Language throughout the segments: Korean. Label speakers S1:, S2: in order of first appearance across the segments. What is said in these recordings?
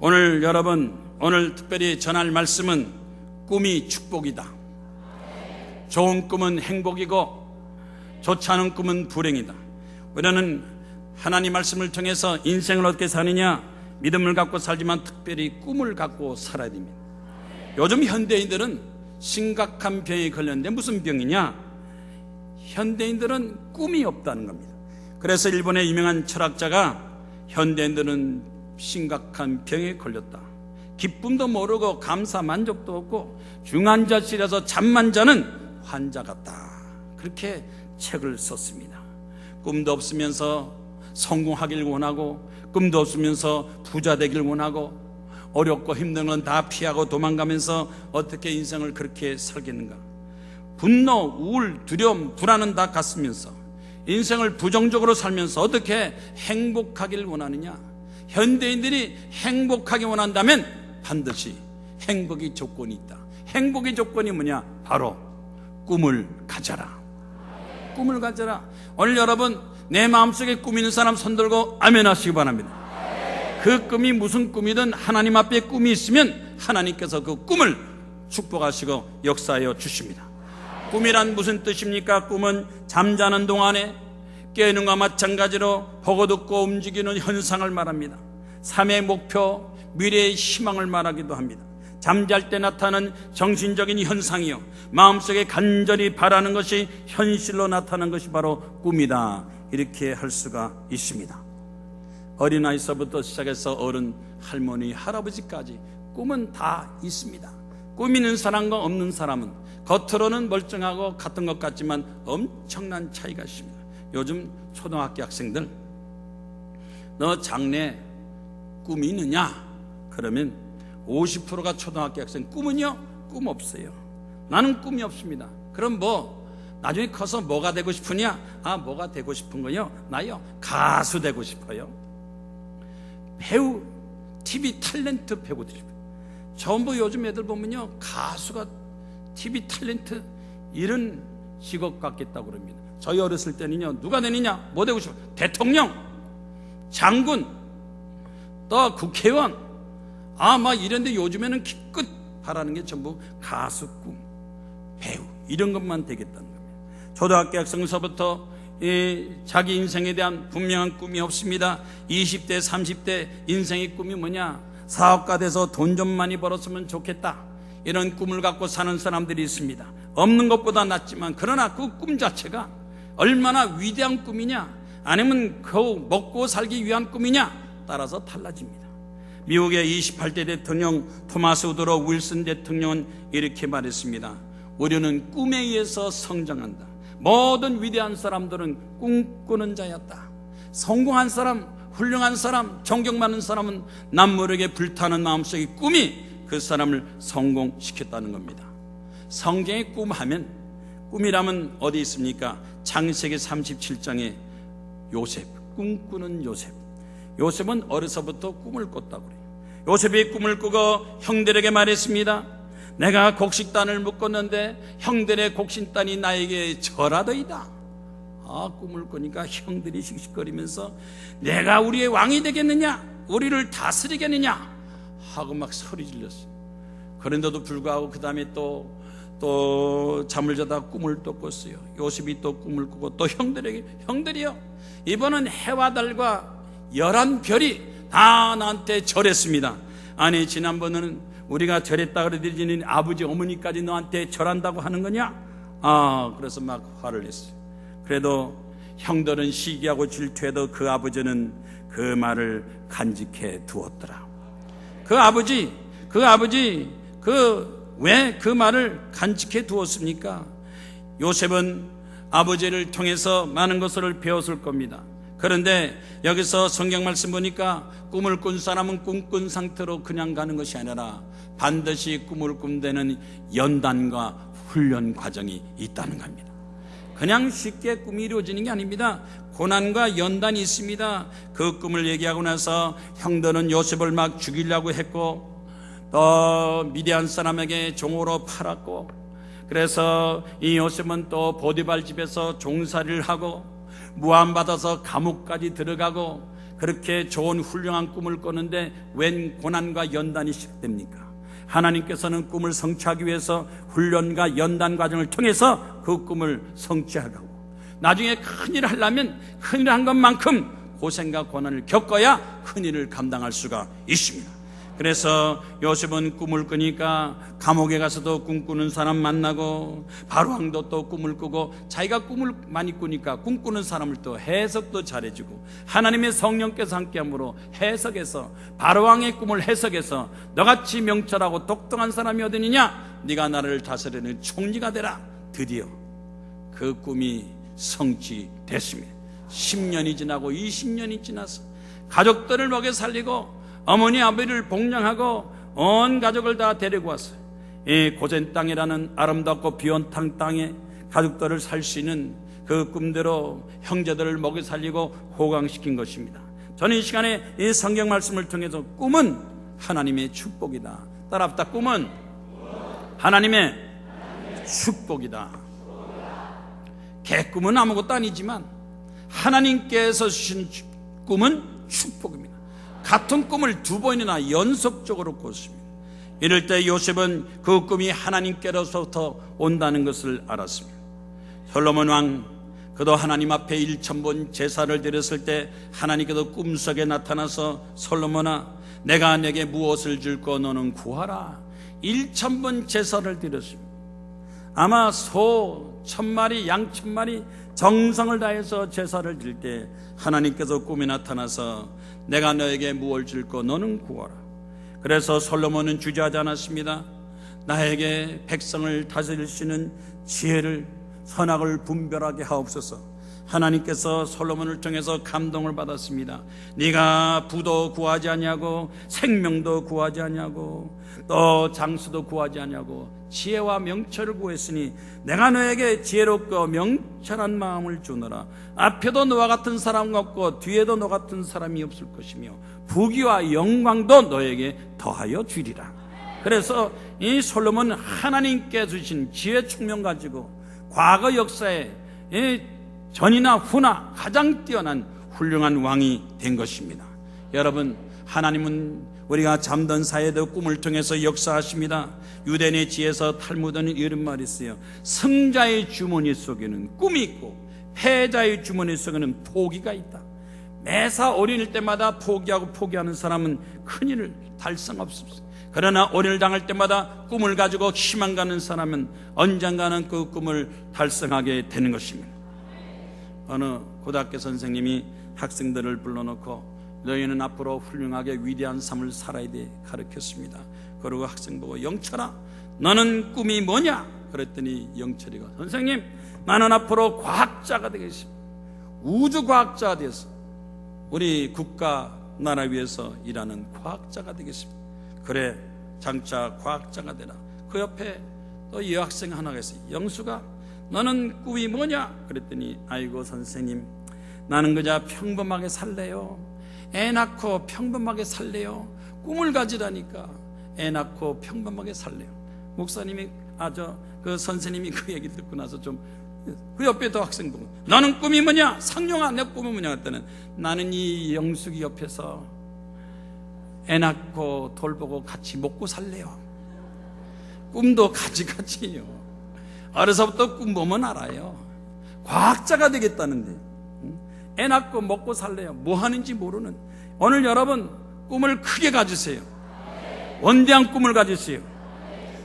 S1: 오늘 여러분, 오늘 특별히 전할 말씀은 꿈이 축복이다. 좋은 꿈은 행복이고 좋지 않은 꿈은 불행이다. 우리는 하나님 말씀을 통해서 인생을 어떻게 사느냐, 믿음을 갖고 살지만 특별히 꿈을 갖고 살아야 됩니다. 요즘 현대인들은 심각한 병에 걸렸는데 무슨 병이냐? 현대인들은 꿈이 없다는 겁니다. 그래서 일본의 유명한 철학자가 현대인들은 심각한 병에 걸렸다. 기쁨도 모르고 감사 만족도 없고 중환자실에서 잠만 자는 환자 같다. 그렇게 책을 썼습니다. 꿈도 없으면서 성공하길 원하고, 꿈도 없으면서 부자 되길 원하고, 어렵고 힘든 건 다 피하고 도망가면서 어떻게 인생을 그렇게 살겠는가? 분노, 우울, 두려움, 불안은 다 갔으면서 인생을 부정적으로 살면서 어떻게 행복하길 원하느냐? 현대인들이 행복하게 원한다면 반드시 행복의 조건이 있다. 행복의 조건이 뭐냐? 바로 꿈을 가져라. 꿈을 가져라. 오늘 여러분, 내 마음속에 꿈 있는 사람 손들고 아멘 하시기 바랍니다. 그 꿈이 무슨 꿈이든 하나님 앞에 꿈이 있으면 하나님께서 그 꿈을 축복하시고 역사하여 주십니다. 꿈이란 무슨 뜻입니까? 꿈은 잠자는 동안에 깨는 것과 마찬가지로 보고 듣고 움직이는 현상을 말합니다. 삶의 목표, 미래의 희망을 말하기도 합니다. 잠잘 때 나타나는 정신적인 현상이요, 마음속에 간절히 바라는 것이 현실로 나타나는 것이 바로 꿈이다. 이렇게 할 수가 있습니다. 어린아이서부터 시작해서 어른, 할머니, 할아버지까지 꿈은 다 있습니다. 꿈 있는 사람과 없는 사람은 겉으로는 멀쩡하고 같은 것 같지만 엄청난 차이가 있습니다. 요즘 초등학교 학생들, 너 장래 꿈이 있느냐? 그러면 50%가 초등학교 학생, 꿈은요? 꿈 없어요. 나는 꿈이 없습니다. 그럼 나중에 커서 뭐가 되고 싶으냐? 뭐가 되고 싶은 거요? 나요? 가수 되고 싶어요. 배우, TV 탤런트 배우 되고 싶어요. 전부 요즘 애들 보면요, 가수가 TV 탤런트 이런 직업 같겠다고 그럽니다. 저희 어렸을 때는요, 누가 되느냐? 뭐 되고 싶어요? 대통령, 장군, 또 국회의원, 이런데 요즘에는 기껏 바라는 게 전부 가수 꿈, 배우 이런 것만 되겠다는 겁니다. 초등학교 학생서부터 자기 인생에 대한 분명한 꿈이 없습니다. 20대, 30대 인생의 꿈이 뭐냐? 사업가 돼서 돈 좀 많이 벌었으면 좋겠다. 이런 꿈을 갖고 사는 사람들이 있습니다. 없는 것보다 낫지만, 그러나 그 꿈 자체가 얼마나 위대한 꿈이냐, 아니면 겨우 먹고 살기 위한 꿈이냐 따라서 달라집니다. 미국의 28대 대통령 토마스 우드로 윌슨 대통령은 이렇게 말했습니다. 우리는 꿈에 의해서 성장한다. 모든 위대한 사람들은 꿈꾸는 자였다. 성공한 사람, 훌륭한 사람, 존경받는 사람은 남모르게 불타는 마음속의 꿈이 그 사람을 성공시켰다는 겁니다. 성경의 꿈하면, 꿈이라면 어디 있습니까? 창세기 37장에 요셉, 꿈꾸는 요셉. 요셉은 어려서부터 꿈을 꿨다고 그래요. 요셉이 꿈을 꾸고 형들에게 말했습니다. 내가 곡식단을 묶었는데 형들의 곡식단이 나에게 절하더이다. 꿈을 꾸니까 형들이 씩씩거리면서 내가 우리의 왕이 되겠느냐, 우리를 다스리겠느냐 하고 막 소리 질렀어요. 그런데도 불구하고 그 다음에 또 잠을 자다 꿈을 또 꿨어요. 요셉이 또 꿈을 꾸고 또 형들에게, 형들이요, 이번은 해와 달과 11별이 다 나한테 절했습니다. 아니, 지난번에는 우리가 절했다 그러더니 아버지 어머니까지 너한테 절한다고 하는 거냐? 그래서 막 화를 냈어요. 그래도 형들은 시기하고 질투해도 그 아버지는 그 말을 간직해 두었더라. 그 아버지 왜 그 말을 간직해 두었습니까? 요셉은 아버지를 통해서 많은 것을 배웠을 겁니다. 그런데 여기서 성경 말씀 보니까 꿈을 꾼 사람은 꿈꾼 상태로 그냥 가는 것이 아니라 반드시 꿈을 꾼다는 연단과 훈련 과정이 있다는 겁니다. 그냥 쉽게 꿈이 이루어지는 게 아닙니다. 고난과 연단이 있습니다. 그 꿈을 얘기하고 나서 형들은 요셉을 막 죽이려고 했고, 또 미디안 사람에게 종으로 팔았고, 그래서 이 요셉은 또 보디발 집에서 종살이를 하고 무함받아서 감옥까지 들어가고, 그렇게 좋은 훌륭한 꿈을 꾸는데 웬 고난과 연단이 시작됩니까? 하나님께서는 꿈을 성취하기 위해서 훈련과 연단 과정을 통해서 그 꿈을 성취하고, 나중에 큰일을 하려면 큰일을 한 것만큼 고생과 고난을 겪어야 큰일을 감당할 수가 있습니다. 그래서 요셉은 꿈을 꾸니까 감옥에 가서도 꿈꾸는 사람 만나고, 바로왕도 또 꿈을 꾸고, 자기가 꿈을 많이 꾸니까 꿈꾸는 사람을 또 해석도 잘해주고, 하나님의 성령께서 함께함으로 해석해서, 바로왕의 꿈을 해석해서 너같이 명철하고 똑똑한 사람이 어디느냐, 네가 나라를 다스리는 총리가 되라. 드디어 그 꿈이 성취됐습니다. 10년이 지나고 20년이 지나서 가족들을 먹여 살리고 어머니 아버지를 복양하고 온 가족을 다 데리고 왔어요. 이 고센 땅이라는 아름답고 비온탕 땅에 가족들을 살 수 있는 그 꿈대로 형제들을 먹여 살리고 호강시킨 것입니다. 저는 이 시간에 이 성경 말씀을 통해서 꿈은 하나님의 축복이다. 따라합시다. 꿈은 하나님의 축복이다. 개꿈은 아무것도 아니지만 하나님께서 주신 꿈은 축복입니다. 같은 꿈을 두 번이나 연속적으로 꿨습니다. 이럴 때 요셉은 그 꿈이 하나님께로부터 온다는 것을 알았습니다. 솔로몬 왕, 그도 하나님 앞에 1000번 제사를 드렸을 때 하나님께서 꿈속에 나타나서 솔로몬아, 내가 내게 무엇을 줄까 너는 구하라. 1000번 제사를 드렸습니다. 아마 소 1000마리, 양 1000마리 정성을 다해서 제사를 드릴 때 하나님께서 꿈에 나타나서 내가 너에게 무엇을 줄까 너는 구하라. 그래서 솔로몬은 주저하지 않았습니다. 나에게 백성을 다스릴 수 있는 지혜를, 선악을 분별하게 하옵소서. 하나님께서 솔로몬을 통해서 감동을 받았습니다. 네가 부도 구하지 않냐고, 생명도 구하지 않냐고, 또 장수도 구하지 않냐고, 지혜와 명철을 구했으니 내가 너에게 지혜롭고 명철한 마음을 주노라. 앞에도 너와 같은 사람 없고 뒤에도 너 같은 사람이 없을 것이며 부귀와 영광도 너에게 더하여 주리라. 그래서 이 솔로몬은 하나님께 주신 지혜 총명 가지고 과거 역사에 전이나 후나 가장 뛰어난 훌륭한 왕이 된 것입니다. 여러분, 하나님은 우리가 잠든 사이에도 꿈을 통해서 역사하십니다. 유대인의 지에서 탈무드는 이런 말이 있어요. 승자의 주머니 속에는 꿈이 있고 패자의 주머니 속에는 포기가 있다. 매사 어린일 때마다 포기하고 포기하는 사람은 큰일을 달성 없습니다. 그러나 어린을 당할 때마다 꿈을 가지고 희망 가는 사람은 언젠가는 그 꿈을 달성하게 되는 것입니다. 어느 고등학교 선생님이 학생들을 불러놓고 너희는 앞으로 훌륭하게 위대한 삶을 살아야 돼 가르쳤습니다. 그리고 학생 보고 영철아, 너는 꿈이 뭐냐? 그랬더니 영철이가 선생님, 나는 앞으로 과학자가 되겠습니다. 우주과학자가 되어서 우리 국가 나라 위해서 일하는 과학자가 되겠습니다. 그래, 장차 과학자가 되라. 그 옆에 또 여학생 하나가 있어요. 영수가 너는 꿈이 뭐냐? 그랬더니 아이고 선생님, 나는 그저 평범하게 살래요. 애 낳고 평범하게 살래요. 꿈을 가지라니까. 애 낳고 평범하게 살래요. 목사님이 그 선생님이 그 얘기 듣고 나서 좀 그 옆에 또 학생 보고 너는 꿈이 뭐냐? 상용아, 내 꿈이 뭐냐? 그랬더니 나는 이 영숙이 옆에서 애 낳고 돌보고 같이 먹고 살래요. 꿈도 가지가지예요. 어려서부터 꿈 보면 알아요. 과학자가 되겠다는데 애 낳고 먹고 살래요. 뭐 하는지 모르는. 오늘 여러분 꿈을 크게 가지세요. 원대한 꿈을 가지세요.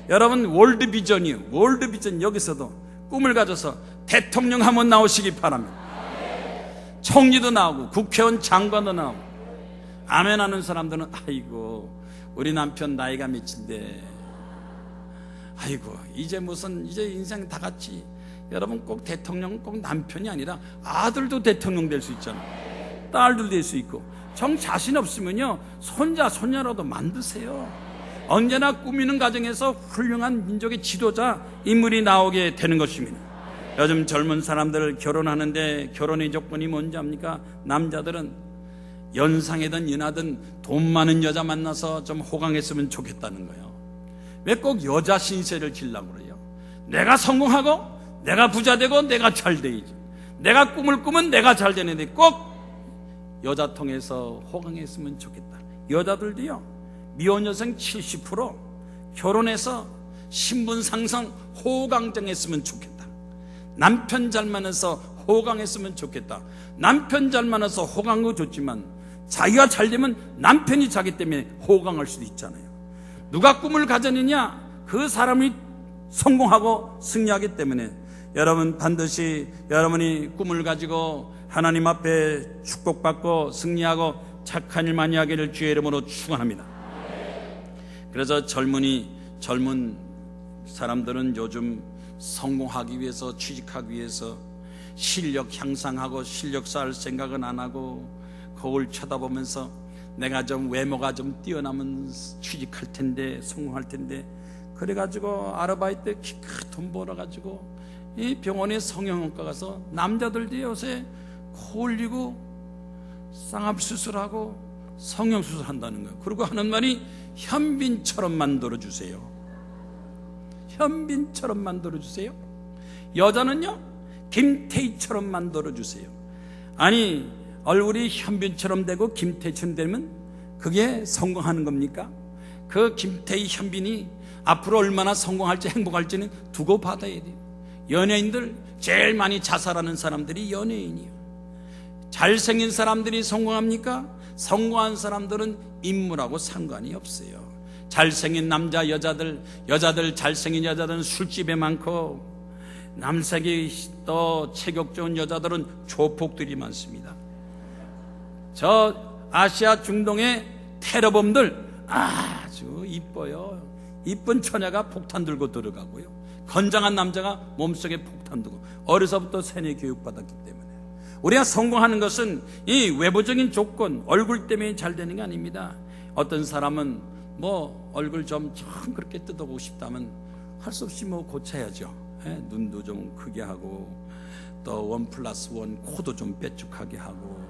S1: 여러분 월드비전이요. 월드비전. 여기서도 꿈을 가져서 대통령 한번 나오시기 바랍니다. 총리도 나오고 국회의원 장관도 나오고. 아멘 하는 사람들은 아이고 우리 남편 나이가 몇인데 아이고 이제 인생 다 같이. 여러분 꼭 대통령은 꼭 남편이 아니라 아들도 대통령 될 수 있잖아요. 딸도 될 수 있고. 정 자신 없으면요 손자 손녀라도 만드세요. 언제나 꾸미는 과정에서 훌륭한 민족의 지도자 인물이 나오게 되는 것입니다. 요즘 젊은 사람들 결혼하는데 결혼의 조건이 뭔지 압니까? 남자들은 연상이든 연하든 돈 많은 여자 만나서 좀 호강했으면 좋겠다는 거예요. 왜 꼭 여자 신세를 지려고 그래요? 내가 성공하고 내가 부자 되고 내가 잘 돼야지. 내가 꿈을 꾸면 내가 잘 되는데 꼭 여자 통해서 호강했으면 좋겠다. 여자들도요, 미혼 여성 70% 결혼해서 신분 상승 호강정했으면 좋겠다. 남편 잘 만나서 호강했으면 좋겠다. 남편 잘 만나서 호강도 좋지만 자기가 잘 되면 남편이 자기 때문에 호강할 수도 있잖아요. 누가 꿈을 가졌느냐? 그 사람이 성공하고 승리하기 때문에 여러분 반드시 여러분이 꿈을 가지고 하나님 앞에 축복받고 승리하고 착한 일 많이 하기를 주의 이름으로 축원합니다. 그래서 젊은 사람들은 요즘 성공하기 위해서, 취직하기 위해서 실력 향상하고 실력 쌓을 생각은 안 하고 거울 쳐다보면서 내가 좀 외모가 좀 뛰어나면 취직할 텐데, 성공할 텐데, 그래가지고 아르바이트 기껏 돈 벌어가지고 이 병원에 성형외과 가서 남자들도 요새 코 올리고 쌍압수술하고 성형수술 한다는 거예요. 그리고 하는 말이 현빈처럼 만들어주세요. 현빈처럼 만들어주세요. 여자는요, 김태희처럼 만들어주세요. 아니, 얼굴이 현빈처럼 되고 김태희처럼 되면 그게 성공하는 겁니까? 그 김태희, 현빈이 앞으로 얼마나 성공할지 행복할지는 두고 받아야 돼요. 연예인들 제일 많이 자살하는 사람들이 연예인이에요. 잘생긴 사람들이 성공합니까? 성공한 사람들은 인물하고 상관이 없어요. 잘생긴 남자, 여자들 잘생긴 여자들은 술집에 많고, 남색이 또 체격 좋은 여자들은 조폭들이 많습니다. 저 아시아 중동의 테러범들 아주 이뻐요. 이쁜 처녀가 폭탄 들고 들어가고요, 건장한 남자가 몸속에 폭탄 들고, 어려서부터 세뇌 교육받았기 때문에 우리가 성공하는 것은 이 외부적인 조건, 얼굴 때문에 잘 되는 게 아닙니다. 어떤 사람은 뭐 얼굴 좀 그렇게 뜯어보고 싶다면 할 수 없이 뭐 고쳐야죠. 눈도 좀 크게 하고, 또 1+1 코도 좀 빼쭉하게 하고,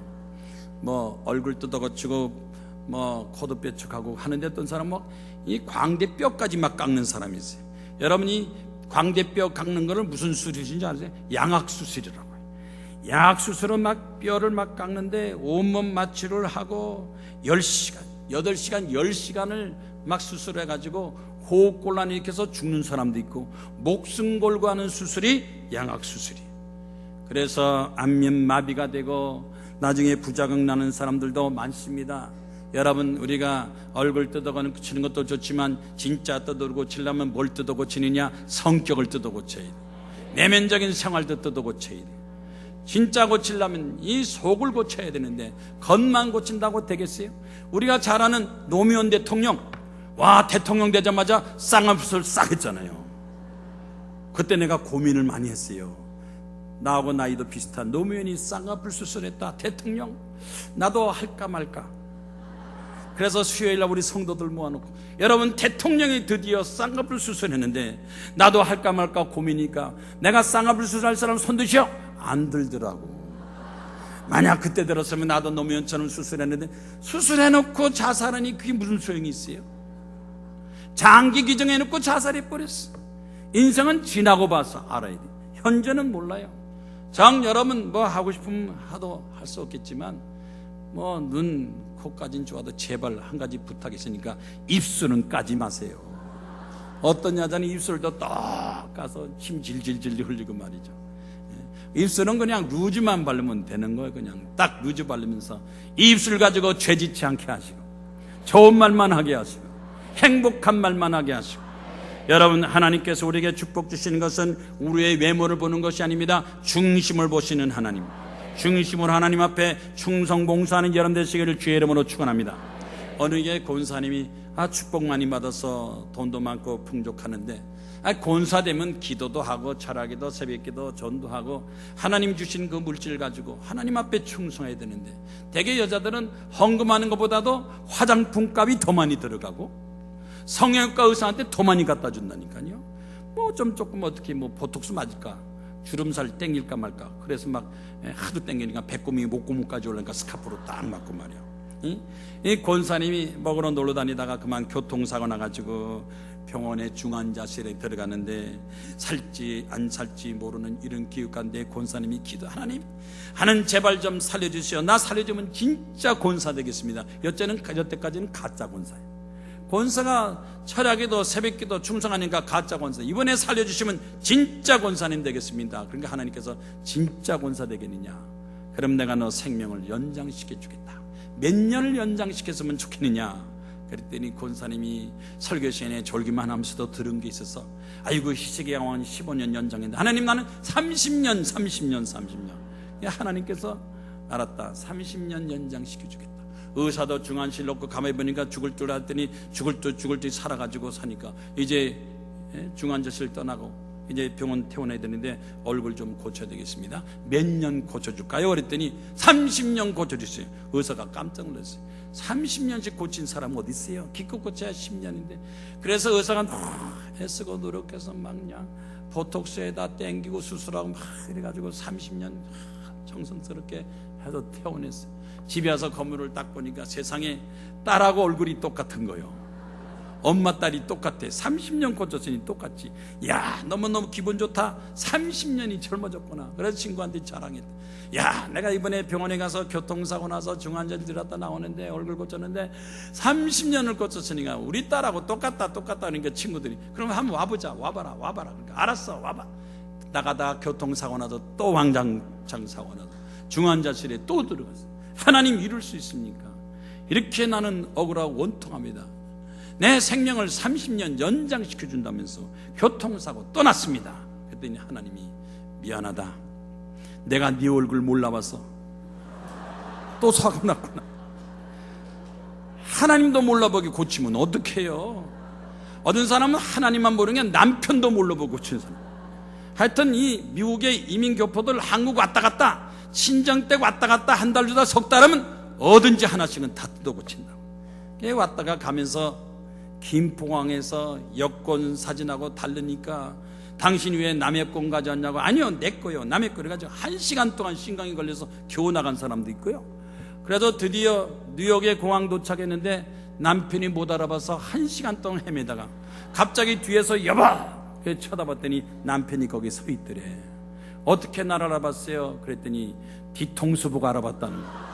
S1: 뭐 얼굴 뜯어고치고 뭐 코도 빼쭉하고 하는데, 어떤 사람은 뭐 이 광대뼈까지 막 깎는 사람이 있어요. 여러분이 광대뼈 깎는 거를 무슨 수술인지 아세요? 양악수술이라고 해요. 양악수술은 막 뼈를 막 깎는데 온몸 마취를 하고 10시간, 8시간, 10시간을 막 수술해가지고 호흡곤란이 일으켜서 죽는 사람도 있고, 목숨 걸고 하는 수술이 양악수술이에요. 그래서 안면마비가 되고 나중에 부작용 나는 사람들도 많습니다. 여러분, 우리가 얼굴 뜯어 고치는 것도 좋지만 진짜 뜯어 고치려면 뭘 뜯어 고치느냐? 성격을 뜯어 고쳐야 돼. 내면적인 생활도 뜯어 고쳐야 돼. 진짜 고치려면 이 속을 고쳐야 되는데 겉만 고친다고 되겠어요? 우리가 잘 아는 노무현 대통령, 대통령 되자마자 쌍꺼풀 싹 했잖아요. 그때 내가 고민을 많이 했어요. 나하고 나이도 비슷한 노무현이 쌍꺼풀 수술했다, 대통령 나도 할까 말까. 그래서 수요일날 우리 성도들 모아놓고, 여러분, 대통령이 드디어 쌍꺼풀 수술했는데 나도 할까 말까 고민이니까 내가 쌍꺼풀 수술할 사람 손 드시오. 안 들더라고. 만약 그때 들었으면 나도 노무현처럼 수술했는데, 수술해놓고 자살하니 그게 무슨 소용이 있어요? 장기 기증해놓고 자살해버렸어. 인생은 지나고 봐서 알아야 돼. 현재는 몰라요. 여러분 뭐 하고 싶으면 하도 할 수 없겠지만, 뭐 눈, 코까지는 좋아도 제발 한 가지 부탁이 있으니까 입술은 까지 마세요. 어떤 여자는 입술도 딱 까서 침 질질질 흘리고 말이죠. 입술은 그냥 루즈만 바르면 되는 거예요. 그냥 딱 루즈 바르면서 입술 가지고 죄짓지 않게 하시고, 좋은 말만 하게 하시고, 행복한 말만 하게 하시고. 여러분, 하나님께서 우리에게 축복 주시는 것은 우리의 외모를 보는 것이 아닙니다. 중심을 보시는 하나님, 중심으로 하나님 앞에 충성 봉사하는 여러분 되시기를 주의 이름으로 축원합니다. 어느 게 권사님이 축복 많이 받아서 돈도 많고 풍족하는데, 권사되면 기도도 하고 철학기도, 새벽기도, 전도하고 하나님 주신 그 물질 가지고 하나님 앞에 충성해야 되는데, 대개 여자들은 헌금하는 것보다도 화장품 값이 더 많이 들어가고 성형외과 의사한테 더 많이 갖다 준다니까요. 뭐 좀 조금 어떻게 뭐 보톡스 맞을까, 주름살 땡길까 말까, 그래서 막 하도 땡기니까 배꼽이 목구멍까지 올라니까 스카프로 딱 맞고 말이야. 이 권사님이 먹으러 놀러 다니다가 그만 교통사고 나가지고 병원에 중환자실에 들어가는데 살지 안 살지 모르는 이런 기육가인데 권사님이 기도, 하나님 제발 좀 살려주시오. 나 살려주면 진짜 권사 되겠습니다. 여태까지는 가짜 권사예요. 권사가 철야기도 새벽기도 충성하니까 가짜 권사, 이번에 살려주시면 진짜 권사님 되겠습니다. 그러니까 하나님께서 진짜 권사 되겠느냐, 그럼 내가 너 생명을 연장시켜 주겠다. 몇 년을 연장시켰으면 좋겠느냐. 그랬더니 권사님이 설교 시간에 졸기만 하면서도 들은 게 있어서, 아이고 희생의 양원 15년 연장했는데 하나님 나는 30년. 하나님께서 알았다, 30년 연장시켜 주겠다. 의사도 중환실 넣고 가만히 보니까 죽을 줄 알았더니 죽을 듯 살아가지고 사니까 이제 중환자실 떠나고 이제 병원 퇴원해야 되는데 얼굴 좀 고쳐야 되겠습니다. 몇 년 고쳐줄까요? 그랬더니 30년 고쳐주세요. 의사가 깜짝 놀랐어요. 30년씩 고친 사람 어디 있어요? 기껏 고쳐야 10년인데. 그래서 의사가 애쓰고 노력해서 막 그냥 보톡스에다 땡기고 수술하고 막 이래가지고 30년 정성스럽게 해서 퇴원했어요. 집에 와서 거울을 딱 보니까 세상에 딸하고 얼굴이 똑같은 거예요. 엄마 딸이 똑같아. 30년 고쳤으니 똑같지. 야, 너무너무 기분 좋다. 30년이 젊어졌구나. 그래서 친구한테 자랑했다. 야, 내가 이번에 병원에 가서 교통사고 나서 중환자실 들었다 나오는데 얼굴 고쳤는데 30년을 고쳤으니까 우리 딸하고 똑같다 그러니까 친구들이, 그러면 한번 와봐라. 그러니까 알았어, 와봐. 나가다가 교통사고 나서 또 왕장창 사고 나서 중환자실에 또 들어갔어. 하나님 이룰 수 있습니까? 이렇게 나는 억울하고 원통합니다. 내 생명을 30년 연장시켜 준다면서 교통사고 또 났습니다. 그랬더니 하나님이 미안하다, 내가 네 얼굴 몰라봐서 또 사고 났구나. 하나님도 몰라보게 고치면 어떡해요? 어떤 사람은 하나님만 모르는 게 남편도 몰라보고 고치는 사람. 하여튼 이 미국의 이민교포들 한국 왔다 갔다 친정댁 왔다 갔다 한 달 주다 석 달 하면 뭐든지 하나씩은 다 뜯어 고친다고. 왔다가 가면서 김포항에서 여권 사진하고 달르니까 당신 왜 남의 건 가져왔냐고. 아니요, 내 거요. 남의 거를 가지고 1시간 동안 심각이 걸려서 겨우 나간 사람도 있고요. 그래서 드디어 뉴욕에 공항 도착했는데 남편이 못 알아봐서 1시간 동안 헤매다가 갑자기 뒤에서 여보 쳐다봤더니 남편이 거기 서 있더래. 어떻게 날 알아봤어요? 그랬더니 뒤통수 보고 알아봤다는 거예요.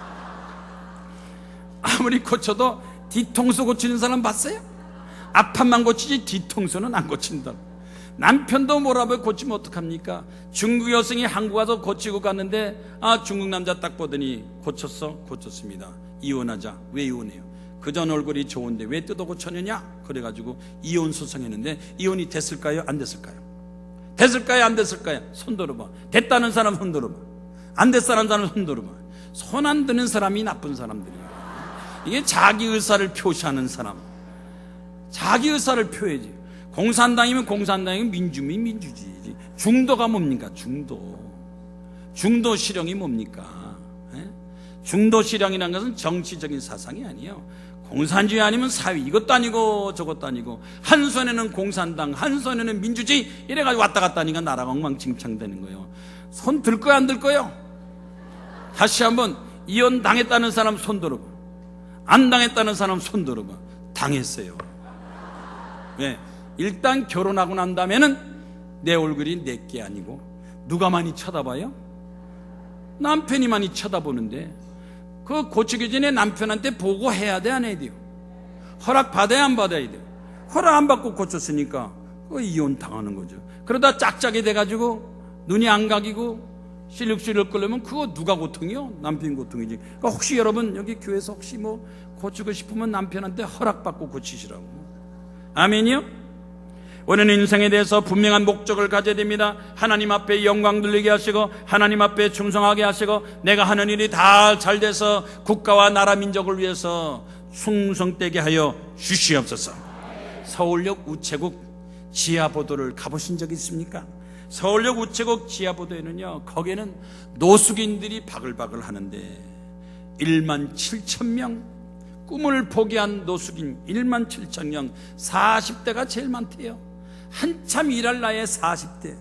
S1: 아무리 고쳐도 뒤통수 고치는 사람 봤어요? 앞판만 고치지 뒤통수는 안 고친다. 남편도 몰아보고 고치면 어떡합니까? 중국 여성이 한국 와서 고치고 갔는데 중국 남자 딱 보더니 고쳤습니다. 이혼하자. 왜 이혼해요? 그전 얼굴이 좋은데 왜 뜯어 고쳤느냐? 그래가지고 이혼 소송했는데 이혼이 됐을까요? 안 됐을까요? 됐을까요? 안 됐을까요? 손 들어봐. 됐다는 사람 손 들어봐. 안 됐다는 사람 손 들어봐. 손 안 드는 사람이 나쁜 사람들이에요. 이게 자기 의사를 표시하는 사람. 자기 의사를 표해야지. 공산당이면 공산당이면 민주면 민주주의지. 중도가 뭡니까? 중도 실형이 뭡니까? 중도 실형이라는 것은 정치적인 사상이 아니에요. 공산주의 아니면 사회, 이것도 아니고 저것도 아니고, 한 손에는 공산당, 한 손에는 민주주의, 이래가지고 왔다 갔다 하니까 나라가 엉망진창되는 거예요. 손 들 거야 안 들 거예요? 다시 한번, 이혼 당했다는 사람 손 들어봐. 안 당했다는 사람 손 들어봐. 당했어요. 왜? 일단 결혼하고 난 다음에는 내 얼굴이 내게 아니고 누가 많이 쳐다봐요? 남편이 많이 쳐다보는데, 그 고치기 전에 남편한테 보고해야 돼, 안 해야 돼요? 허락 받아야 안 받아야 돼요? 허락 안 받고 고쳤으니까 그 이혼 당하는 거죠. 그러다 짝짝이 돼가지고 눈이 안 가기고 실룩실룩 끓려면 그거 누가 고통이요? 남편 고통이지. 그러니까 혹시 여러분 여기 교회에서 혹시 뭐 고치고 싶으면 남편한테 허락받고 고치시라고. 아멘이요? 우리는 인생에 대해서 분명한 목적을 가져야 됩니다. 하나님 앞에 영광 돌리게 하시고 하나님 앞에 충성하게 하시고 내가 하는 일이 다 잘 돼서 국가와 나라 민족을 위해서 충성되게 하여 주시옵소서. 서울역 우체국 지하보도를 가보신 적 있습니까? 서울역 우체국 지하보도에는요, 거기에는 노숙인들이 바글바글 하는데 1만 7천 명, 꿈을 포기한 노숙인 1만 7천 명, 40대가 제일 많대요. 한참 일할 나이에 40대,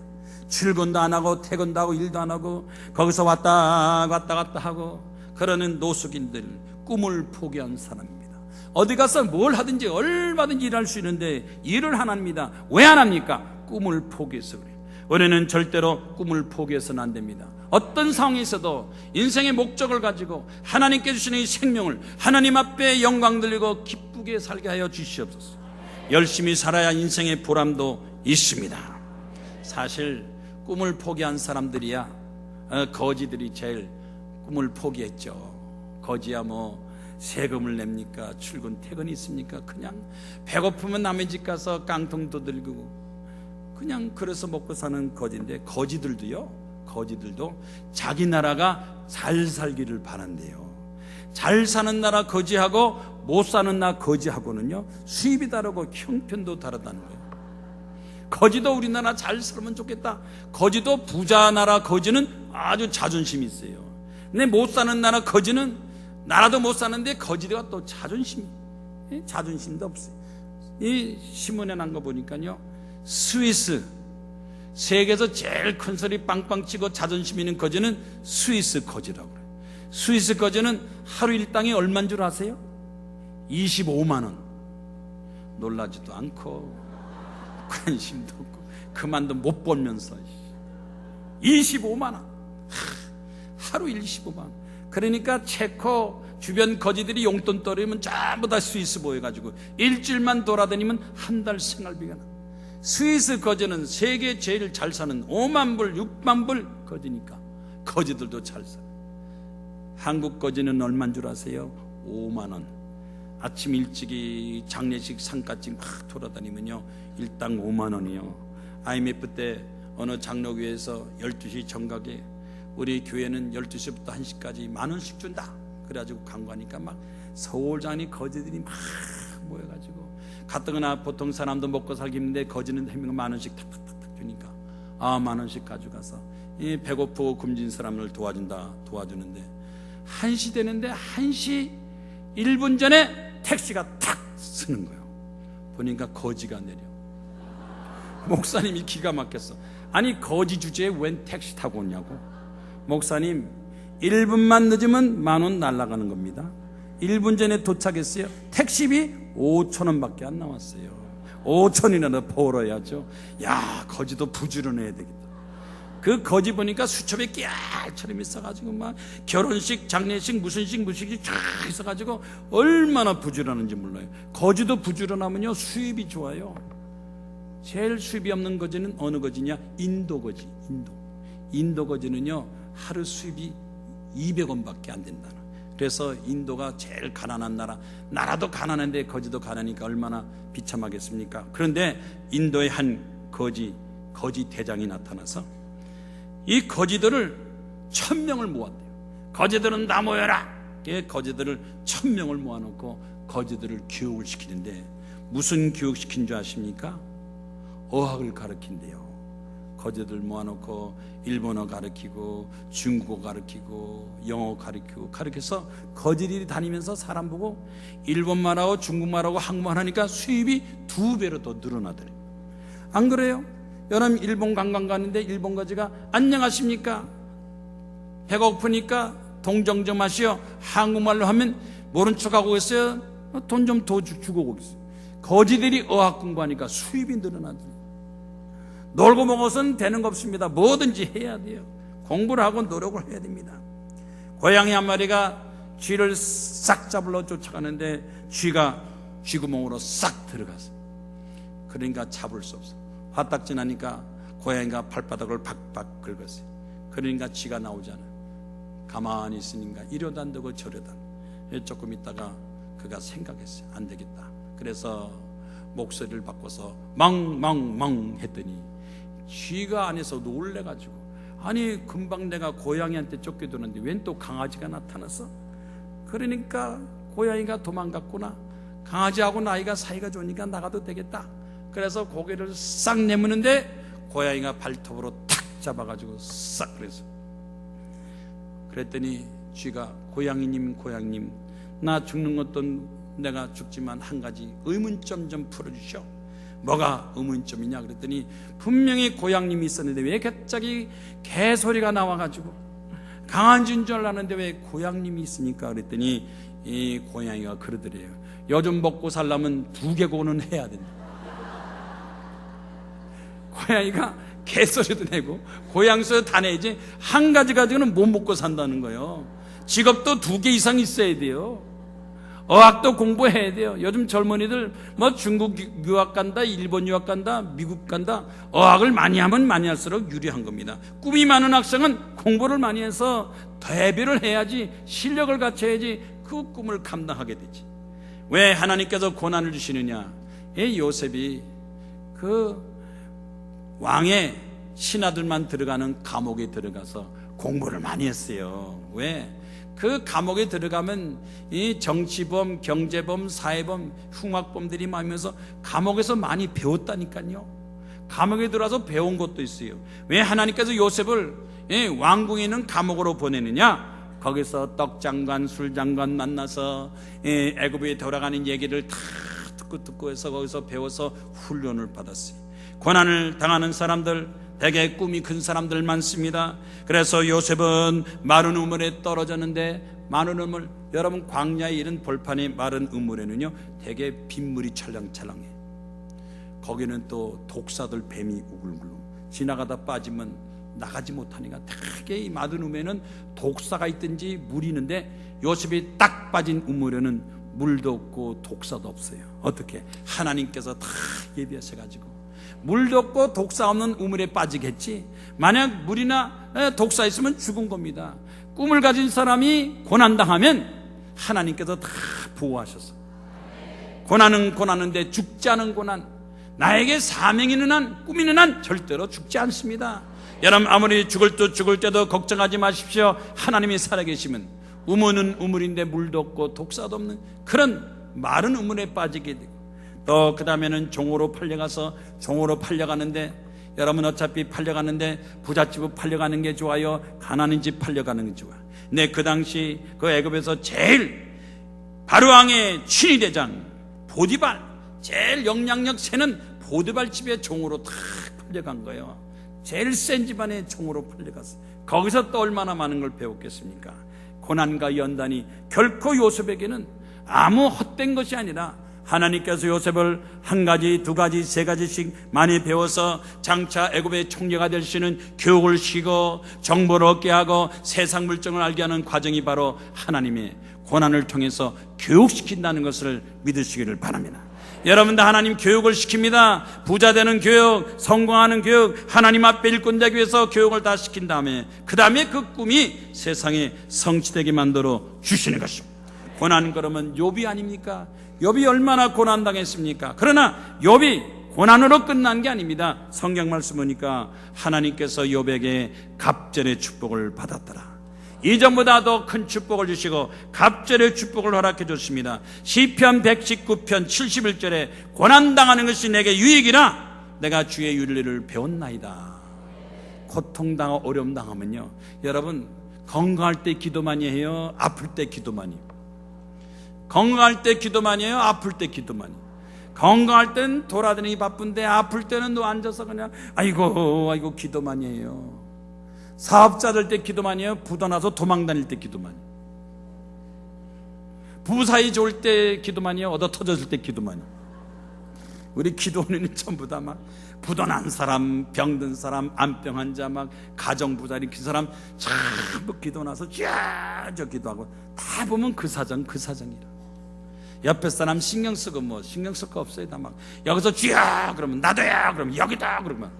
S1: 출근도 안 하고 퇴근도 하고 일도 안 하고 거기서 왔다 갔다 하고 그러는 노숙인들, 꿈을 포기한 사람입니다. 어디 가서 뭘 하든지 얼마든지 일할 수 있는데 일을 안 합니다. 왜 안 합니까? 꿈을 포기해서 그래요. 우리는 절대로 꿈을 포기해서는 안 됩니다. 어떤 상황에 있어도 인생의 목적을 가지고 하나님께 주시는 이 생명을 하나님 앞에 영광 돌리고 기쁘게 살게 하여 주시옵소서. 열심히 살아야 인생의 보람도 있습니다. 사실 꿈을 포기한 사람들이야 거지들이 제일 꿈을 포기했죠. 거지야 뭐 세금을 냅니까? 출근 퇴근이 있습니까? 그냥 배고프면 남의 집 가서 깡통도 들고 그냥 그래서 먹고 사는 거지인데, 거지들도 자기 나라가 잘 살기를 바란대요. 잘 사는 나라 거지하고 못 사는 나라 거지하고는요 수입이 다르고 형편도 다르다는 거예요. 거지도 우리나라 잘 살면 좋겠다. 거지도 부자 나라 거지는 아주 자존심이 있어요. 근데 못 사는 나라 거지는 나라도 못 사는데 거지가 또 자존심도 없어요. 이 신문에 난 거 보니까요, 스위스, 세계에서 제일 큰 소리 빵빵 치고 자존심 있는 거지는 스위스 거지라고 그래요. 스위스 거지는 하루 일당이 얼마인 줄 아세요? 25만 원. 놀라지도 않고 관심도 없고 그만도 못 벌면서 25만 원. 하루 25만 원. 그러니까 체코 주변 거지들이 용돈 떨어지면 전부 다 스위스 모여가지고 일주일만 돌아다니면 한 달 생활비가 나. 스위스 거지는 세계 제일 잘 사는 5만 불, 6만 불 거지니까 거지들도 잘 살아. 한국 거지는 얼마인 줄 아세요? 5만 원. 아침 일찍이 장례식 상가집 막 돌아다니면요 일당 5만 원이요. IMF 때 어느 장로교회에서 12시 정각에 우리 교회는 12시부터 1시까지 10,000원씩 준다. 그래가지고 간거하니까 막 서울장이 거지들이 막 모여가지고 가뜩이나 보통 사람도 먹고 살기 힘든데 거지는 해면 10,000원씩 탁탁탁 주니까 10,000원씩 가져가서 이 배고프고 굶진 사람을 도와주는데 1시 되는데 1시 1분 전에 택시가 탁 쓰는 거예요. 보니까 거지가 내려. 목사님이 기가 막혔어. 아니 거지 주제에 웬 택시 타고 오냐고. 목사님 1분만 늦으면 10,000원 날아가는 겁니다. 1분 전에 도착했어요. 택시비 5,000원밖에 안 나왔어요. 5,000원이나 벌어야죠. 야, 거지도 부지런해야 되겠다. 그 거지 보니까 수첩에 깨알처럼 있어가지고 막 결혼식, 장례식, 무슨식 쫙 있어가지고 얼마나 부지런한지 몰라요. 거지도 부지런하면요 수입이 좋아요. 제일 수입이 없는 거지는 어느 거지냐? 인도 거지. 인도 거지는요 하루 수입이 200원밖에 안 된다는. 그래서 인도가 제일 가난한 나라도 가난한데 거지도 가난하니까 얼마나 비참하겠습니까? 그런데 인도의 한 거지 대장이 나타나서 이 거지들을 1,000명을 모았대요. 거지들은 다 모여라. 거지들을 1,000명을 모아놓고 거지들을 교육을 시키는데 무슨 교육시킨 줄 아십니까? 어학을 가르친대요. 거지들 모아놓고 일본어 가르치고 중국어 가르치고 영어 가르쳐서 거지들이 다니면서 사람 보고 일본말하고 중국말하고 한국말 하니까 수입이 2배로 더 늘어나더래요. 안 그래요? 여러분 일본 관광 가는데 일본 거지가 안녕하십니까? 배가 고프니까 동정 좀 하시오. 한국말로 하면 모른 척하고 있어요. 돈 좀 더 주고 오겠어요. 거지들이 어학 공부하니까 수입이 늘어나더래요. 놀고 먹어서는 되는 거 없습니다. 뭐든지 해야 돼요. 공부를 하고 노력을 해야 됩니다. 고양이 한 마리가 쥐를 싹 잡으러 쫓아가는데 쥐가 쥐구멍으로 싹 들어갔어요. 그러니까 잡을 수 없어. 화딱지 나니까 고양이가 발바닥을 박박 긁었어요. 그러니까 쥐가 나오잖아요. 가만히 있으니까 이러다 안 되고 저러다. 조금 있다가 그가 생각했어요. 안 되겠다. 그래서 목소리를 바꿔서 멍멍멍 했더니 쥐가 안에서 놀래가지고 아니 금방 내가 고양이한테 쫓겨드는데 웬 또 강아지가 나타났어? 그러니까 고양이가 도망갔구나. 강아지하고 나이가 사이가 좋으니까 나가도 되겠다. 그래서 고개를 싹 내미는데 고양이가 발톱으로 탁 잡아가지고 싹 그랬더니 쥐가 고양이님 나 죽는 것도 내가 죽지만 한 가지 의문점 좀 풀어주시오. 뭐가 의문점이냐 그랬더니 분명히 고양님이 있었는데 왜 갑자기 개소리가 나와가지고 강아지인 줄 알았는데 왜 고양님이 있으니까 그랬더니 이 고양이가 그러더래요. 요즘 먹고 살려면 2개고는 해야 된다. 고양이가 개소리도 내고 고양 소리도 다 내지 한 가지 가지고는 못 먹고 산다는 거예요. 직업도 2개 이상 있어야 돼요. 어학도 공부해야 돼요. 요즘 젊은이들 뭐 중국 유학 간다, 일본 유학 간다, 미국 간다. 어학을 많이 하면 많이 할수록 유리한 겁니다. 꿈이 많은 학생은 공부를 많이 해서 대비를 해야지, 실력을 갖춰야지 그 꿈을 감당하게 되지. 왜 하나님께서 고난을 주시느냐? 요셉이 그 왕의 신하들만 들어가는 감옥에 들어가서 공부를 많이 했어요. 왜? 그 감옥에 들어가면 이 정치범, 경제범, 사회범, 흉악범들이 많으면서 감옥에서 많이 배웠다니까요. 감옥에 들어와서 배운 것도 있어요. 왜 하나님께서 요셉을 왕궁에 있는 감옥으로 보내느냐? 거기서 떡장관, 술장관 만나서 애굽에 돌아가는 얘기를 다 듣고 해서 거기서 배워서 훈련을 받았어요. 고난을 당하는 사람들, 대개 꿈이 큰 사람들 많습니다. 그래서 요셉은 마른 우물에 떨어졌는데, 마른 우물, 여러분 광야에 이른 벌판의 마른 우물에는요 대개 빗물이 찰랑찰랑해. 거기는 또 독사들, 뱀이 우글우글 지나가다 빠지면 나가지 못하니까 되게 이 마른 우물에는 독사가 있든지 물이 있는데, 요셉이 딱 빠진 우물에는 물도 없고 독사도 없어요. 어떻게? 하나님께서 다 예비하셔가지고 물도 없고 독사 없는 우물에 빠지겠지. 만약 물이나 독사 있으면 죽은 겁니다. 꿈을 가진 사람이 고난당하면 하나님께서 다 보호하셔서, 고난은 고난인데 죽지 않은 고난, 나에게 사명이 있는 한, 꿈이 있는 한 절대로 죽지 않습니다. 여러분 아무리 죽을 때도 걱정하지 마십시오. 하나님이 살아계시면 우물은 우물인데 물도 없고 독사도 없는 그런 마른 우물에 빠지게 되고, 또 그 다음에는 종으로 팔려가서 종으로 팔려가는데, 여러분 어차피 팔려가는데 부잣집을 팔려가는 게 좋아요, 가난한 집 팔려가는 게 좋아요? 근데 그 당시 그 애굽에서 제일 바로왕의 친위대장 보디발, 제일 영향력 세는 보디발 집의 종으로 다 팔려간 거예요. 제일 센 집안의 종으로 팔려갔어요. 거기서 또 얼마나 많은 걸 배웠겠습니까? 고난과 연단이 결코 요셉에게는 아무 헛된 것이 아니라 하나님께서 요셉을 한 가지, 두 가지, 세 가지씩 많이 배워서 장차 애굽의 총리가 될 수 있는 교육을 시키고 정보를 얻게 하고 세상 물정을 알게 하는 과정이 바로 하나님의 고난을 통해서 교육시킨다는 것을 믿으시기를 바랍니다. 여러분도 하나님 교육을 시킵니다. 부자 되는 교육, 성공하는 교육, 하나님 앞에 일꾼 되기 위해서 교육을 다 시킨 다음에 그 다음에 그 꿈이 세상에 성취되게 만들어 주시는 것입니다. 고난 그러면 욥이 아닙니까? 욥이 얼마나 고난당했습니까? 그러나 욥이 고난으로 끝난 게 아닙니다. 성경 말씀 보니까 하나님께서 욥에게 갑절의 축복을 받았더라. 이전보다 더 큰 축복을 주시고 갑절의 축복을 허락해 줬습니다. 시편 119편 71절에 고난당하는 것이 내게 유익이라 내가 주의 윤리를 배웠나이다. 고통당하고 어려움당하면요, 여러분 건강할 때 기도 많이 해요? 아플 때 기도 많이 해요? 건강할 때 기도 많이 해요? 아플 때 기도 많이 해요? 건강할 땐 돌아다니기 바쁜데 아플 때는 너 앉아서 그냥 아이고 기도 많이 해요. 사업자들 때 기도 많이 해요? 부도 나서 도망 다닐 때 기도 많이 해요? 부부 사이 좋을 때 기도 많이 해요? 얻어 터졌을 때 기도 많이 해요? 우리 기도원에는 전부 다 막 부도 난 사람, 병든 사람, 암병 환자, 막 가정부자 그 사람 전부 기도 나서 쫙 기도하고 다 보면 그 사정이라. 옆에 사람 신경 쓰고 뭐 신경 쓸 거 없어요. 다 막 여기서 쥐야 그러면 나도야 그러면 여기다 그러면,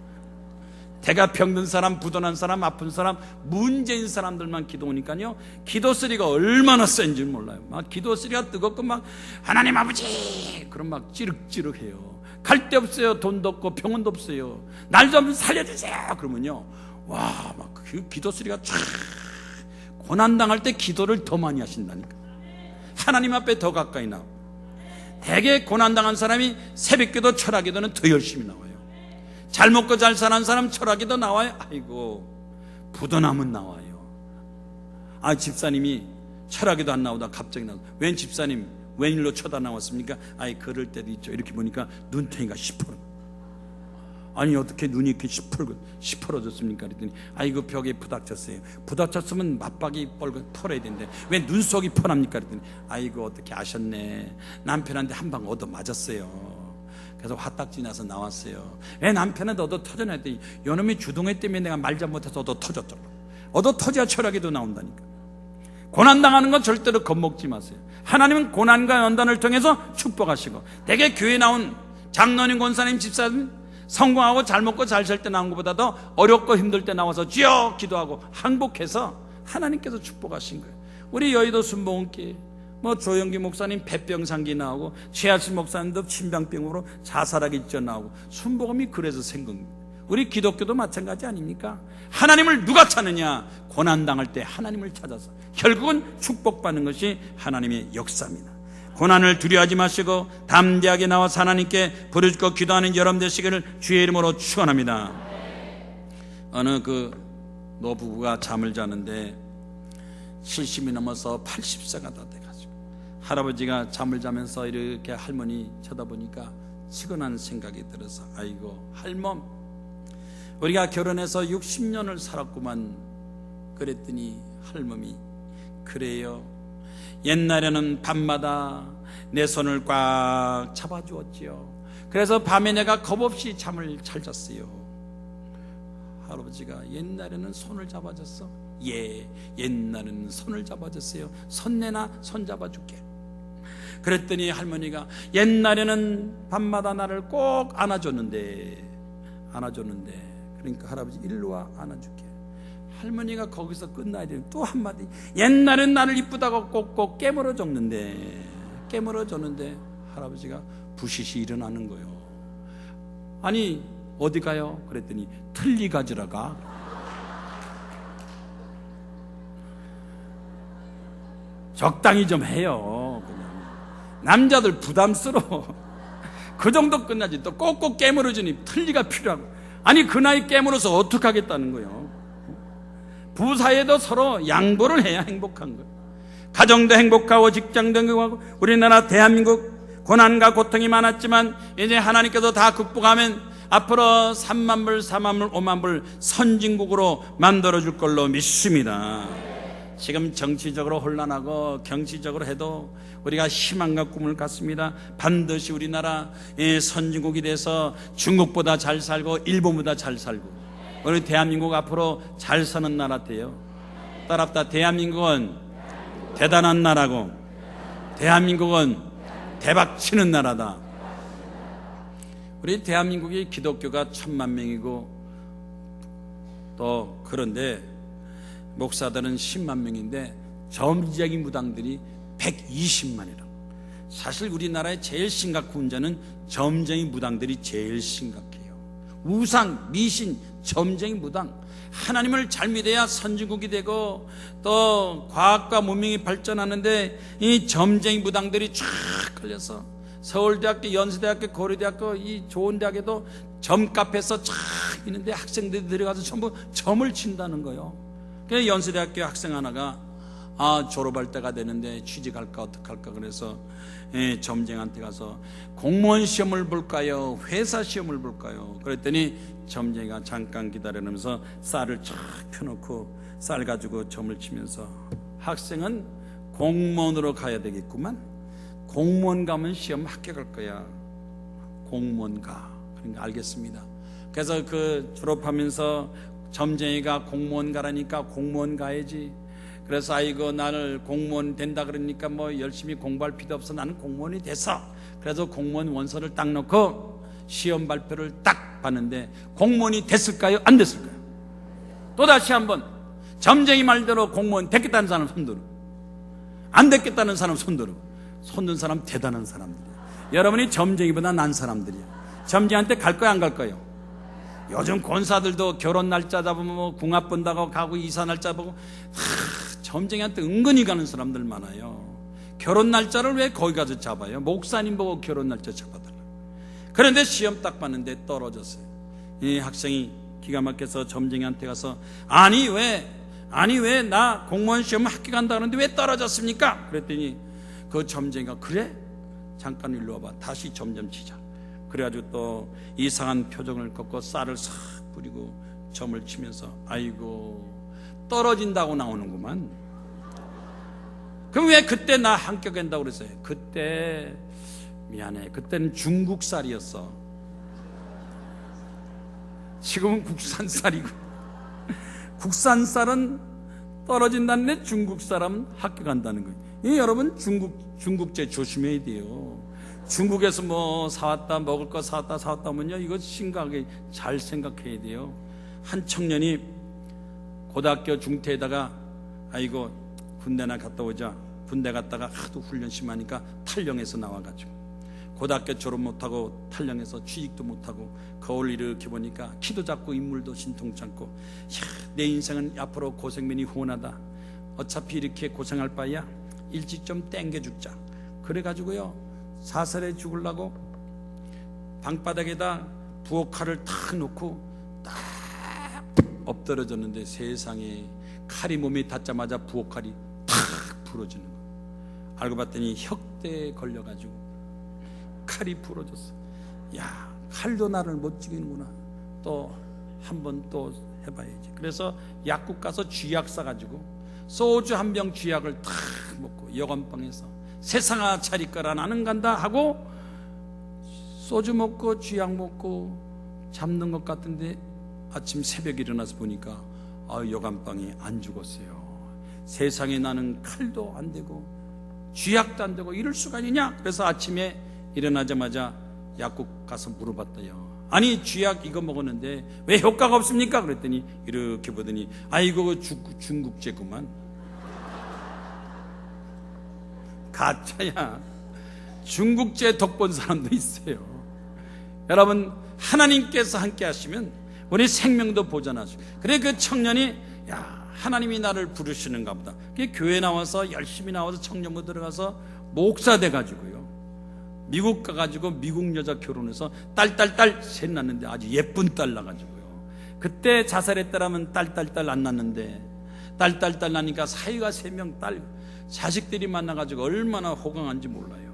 S1: 대가 병든 사람, 부도난 사람, 아픈 사람, 문제인 사람들만 기도 오니까요, 기도 소리가 얼마나 센지 몰라요. 막 기도 소리가 뜨겁고 막 하나님 아버지 그럼 막 찌륵찌륵해요. 갈 데 없어요. 돈도 없고 병원도 없어요. 날 좀 살려주세요 그러면요, 와 막 그 기도 소리가 쫙. 고난당할 때 기도를 더 많이 하신다니까. 하나님 앞에 더 가까이 나오고, 대개 고난당한 사람이 새벽기도 철학기도는 더 열심히 나와요. 잘 먹고 잘 사는 사람 철학기도 나와요. 아이고 부도나면 나와요. 아 집사님이 철학기도 안 나오다 갑자기 나와. 웬 집사님 웬일로 쳐다 나왔습니까? 아이 그럴 때도 있죠. 이렇게 보니까 눈탱이가 10%. 아니 어떻게 눈이 이렇게 시퍼러졌습니까? 그랬더니 이거 벽에 부닥쳤어요. 부닥쳤으면 맞박이 털어야 되는데 왜 눈속이 펀합니까? 그랬더니 아이고 어떻게 아셨네. 남편한테 한 방 얻어 맞았어요. 그래서 화딱지 나서 나왔어요. 왜 남편한테 얻어 터져나 했더니 요놈이 주둥이 때문에 내가 말 잘못해서 얻어 터졌더라고. 얻어 터져야 철학에도 나온다니까. 고난당하는 건 절대로 겁먹지 마세요. 하나님은 고난과 연단을 통해서 축복하시고, 대개 교회 나온 장로님, 권사님, 집사님 성공하고 잘 먹고 잘 살 때 나온 것보다도 어렵고 힘들 때 나와서 주여 기도하고 항복해서 하나님께서 축복하신 거예요. 우리 여의도 순복음교회 조영기 목사님 폐병상기 나오고, 최하실 목사님도 심장병으로 자살하기 전 나오고, 순복음이 그래서 생긴 거예요. 우리 기독교도 마찬가지 아닙니까? 하나님을 누가 찾느냐? 고난당할 때 하나님을 찾아서 결국은 축복받는 것이 하나님의 역사입니다. 고난을 두려워하지 마시고 담대하게 나와서 하나님께 부르짖고 기도하는 여러분 되시기를 주의 이름으로 축원합니다. 어느 노부부가 잠을 자는데 70이 넘어서 80세가 다 돼가지고, 할아버지가 잠을 자면서 이렇게 할머니 쳐다보니까 치근한 생각이 들어서, 아이고 할멈, 우리가 결혼해서 60년을 살았구만. 그랬더니 할멈이, 그래요, 옛날에는 밤마다 내 손을 꽉 잡아주었지요. 그래서 밤에 내가 겁없이 잠을 잘 잤어요. 할아버지가, 옛날에는 손을 잡아줬어? 예, 옛날에는 손을 잡아줬어요. 손 내나 손 잡아줄게. 그랬더니 할머니가, 옛날에는 밤마다 나를 꼭 안아줬는데. 그러니까 할아버지 일로 와, 안아줄게. 할머니가 거기서 끝나야 되는 또 한마디, 옛날엔 나를 이쁘다고 꼭꼭 깨물어줬는데 할아버지가 부시시 일어나는 거예요. 아니 어디 가요? 그랬더니 틀니 가지러 가. 적당히 좀 해요. 그냥 남자들 부담스러워. 그 정도 끝나지. 또 꼭꼭 깨물어주니 틀니가 필요하고. 아니 그 나이 깨물어서 어떻게 하겠다는 거예요? 부사에도 서로 양보를 해야 행복한 거예요. 가정도 행복하고 직장도 행복하고. 우리나라 대한민국 고난과 고통이 많았지만 이제 하나님께서 다 극복하면 앞으로 3만 불, 4만 불, 5만 불 선진국으로 만들어줄 걸로 믿습니다. 지금 정치적으로 혼란하고 경치적으로 해도 우리가 희망과 꿈을 갖습니다. 반드시 우리나라 선진국이 돼서 중국보다 잘 살고 일본보다 잘 살고, 우리 대한민국 앞으로 잘 사는 나라 돼요. 따라합다. 대한민국은 대단한 나라고, 대한민국은 대박치는 나라다. 우리 대한민국이 기독교가 1000만 명이고, 또 그런데 목사들은 10만 명인데 점쟁이 무당들이 120만이라고. 사실 우리나라의 제일 심각한 문제는 점쟁이 무당들이 제일 심각해요. 우상, 미신, 점쟁이 무당. 하나님을 잘 믿어야 선진국이 되고 또 과학과 문명이 발전하는데, 이 점쟁이 무당들이 쫙 걸려서 서울대학교, 연세대학교, 고려대학교 이 좋은 대학에도 점카페에서 쫙 있는데 학생들이 들어가서 전부 점을 친다는 거예요. 그래서 연세대학교 학생 하나가 졸업할 때가 되는데 취직할까 어떡할까 그래서 점쟁이한테 가서 공무원 시험을 볼까요? 회사 시험을 볼까요? 그랬더니 점쟁이가 잠깐 기다리면서 쌀을 쫙 펴놓고 쌀 가지고 점을 치면서, 학생은 공무원으로 가야 되겠구만. 공무원 가면 시험 합격할 거야. 공무원 가. 그러니까 알겠습니다. 그래서 졸업하면서 점쟁이가 공무원 가라니까 공무원 가야지. 그래서 아이고 나를 공무원 된다 그러니까 열심히 공부할 필요 없어. 나는 공무원이 됐어. 그래서 공무원 원서를 딱 넣고 시험 발표를 딱 봤는데 공무원이 됐을까요? 안 됐을까요? 또다시 한번 점쟁이 말대로 공무원 됐겠다는 사람 손들어. 안 됐겠다는 사람 손들어. 손든 사람 대단한 사람들이야. 여러분이 점쟁이보다 난 사람들이야. 점쟁이한테 갈 거야 안 갈 거예요? 요즘 권사들도 결혼 날짜 잡으면 궁합 본다고 가고 이사 날짜 보고 점쟁이한테 은근히 가는 사람들 많아요. 결혼 날짜를 왜 거기 가서 잡아요? 목사님 보고 결혼 날짜 잡아달라. 그런데 시험 딱 봤는데 떨어졌어요. 이 학생이 기가 막혀서 점쟁이한테 가서 아니 왜 나 공무원 시험 합격한다 그러는데 왜 떨어졌습니까? 그랬더니 그 점쟁이가 그래? 잠깐 일로 와봐. 다시 점점 치자. 그래가지고 또 이상한 표정을 걷고 쌀을 싹 뿌리고 점을 치면서 아이고 떨어진다고 나오는구만. 그럼 왜 그때 나 합격한다고 그랬어요? 그때 미안해, 그때는 중국 쌀이었어. 지금은 국산 쌀이고 국산 쌀은 떨어진다는데 중국 사람은 합격한다는 거예요. 이 여러분 중국제 조심해야 돼요. 중국에서 뭐 사왔다, 먹을 거 사왔다 하면요, 이거 심각하게 잘 생각해야 돼요. 한 청년이 고등학교 중퇴에다가 아이고 군대나 갔다 오자. 군대 갔다가 하도 훈련 심하니까 탈영해서 나와가지고 고등학교 졸업 못하고 탈영해서 취직도 못하고 거울 이렇게 보니까 키도 작고 인물도 신통찮고, 내 인생은 앞으로 고생면이 후원하다. 어차피 이렇게 고생할 바야 일찍 좀 땡겨 죽자. 그래가지고요, 사살해 죽으려고 방바닥에다 부엌칼을 탁 놓고 딱 엎드러졌는데, 세상에 칼이 몸에 닿자마자 부엌칼이 탁 부러지는 거. 알고 봤더니 혁대에 걸려가지고 칼이 부러졌어. 야, 칼도 나를 못 죽이는구나. 또 한 번 또 해봐야지. 그래서 약국 가서 쥐약 사가지고 소주 한 병 쥐약을 탁 먹고 여관방에서 세상아 차릴 거라 나는 간다 하고 소주 먹고 쥐약 먹고 잠든 것 같은데, 아침 새벽에 일어나서 보니까 여관방이 안 죽었어요. 세상에 나는 칼도 안 되고 쥐약도 안 되고 이럴 수가 있느냐? 그래서 아침에 일어나자마자 약국 가서 물어봤대요. 아니, 쥐약 이거 먹었는데 왜 효과가 없습니까? 그랬더니 이렇게 보더니 아이고 중국제구만. 가짜야. 중국제 덕본 사람도 있어요. 여러분, 하나님께서 함께 하시면 우리 생명도 보존하시고. 그래, 그 청년이 야, 하나님이 나를 부르시는가 보다. 교회 나와서 열심히 나와서 청년부 들어가서 목사 돼가지고요, 미국 가가지고 미국 여자 결혼해서 딸 셋 낳는데 아주 예쁜 딸 낳아가지고요. 그때 자살했더라면 딸 안 낳는데 딸 낳으니까 사위가 3명 딸 자식들이 만나가지고 얼마나 호강한지 몰라요.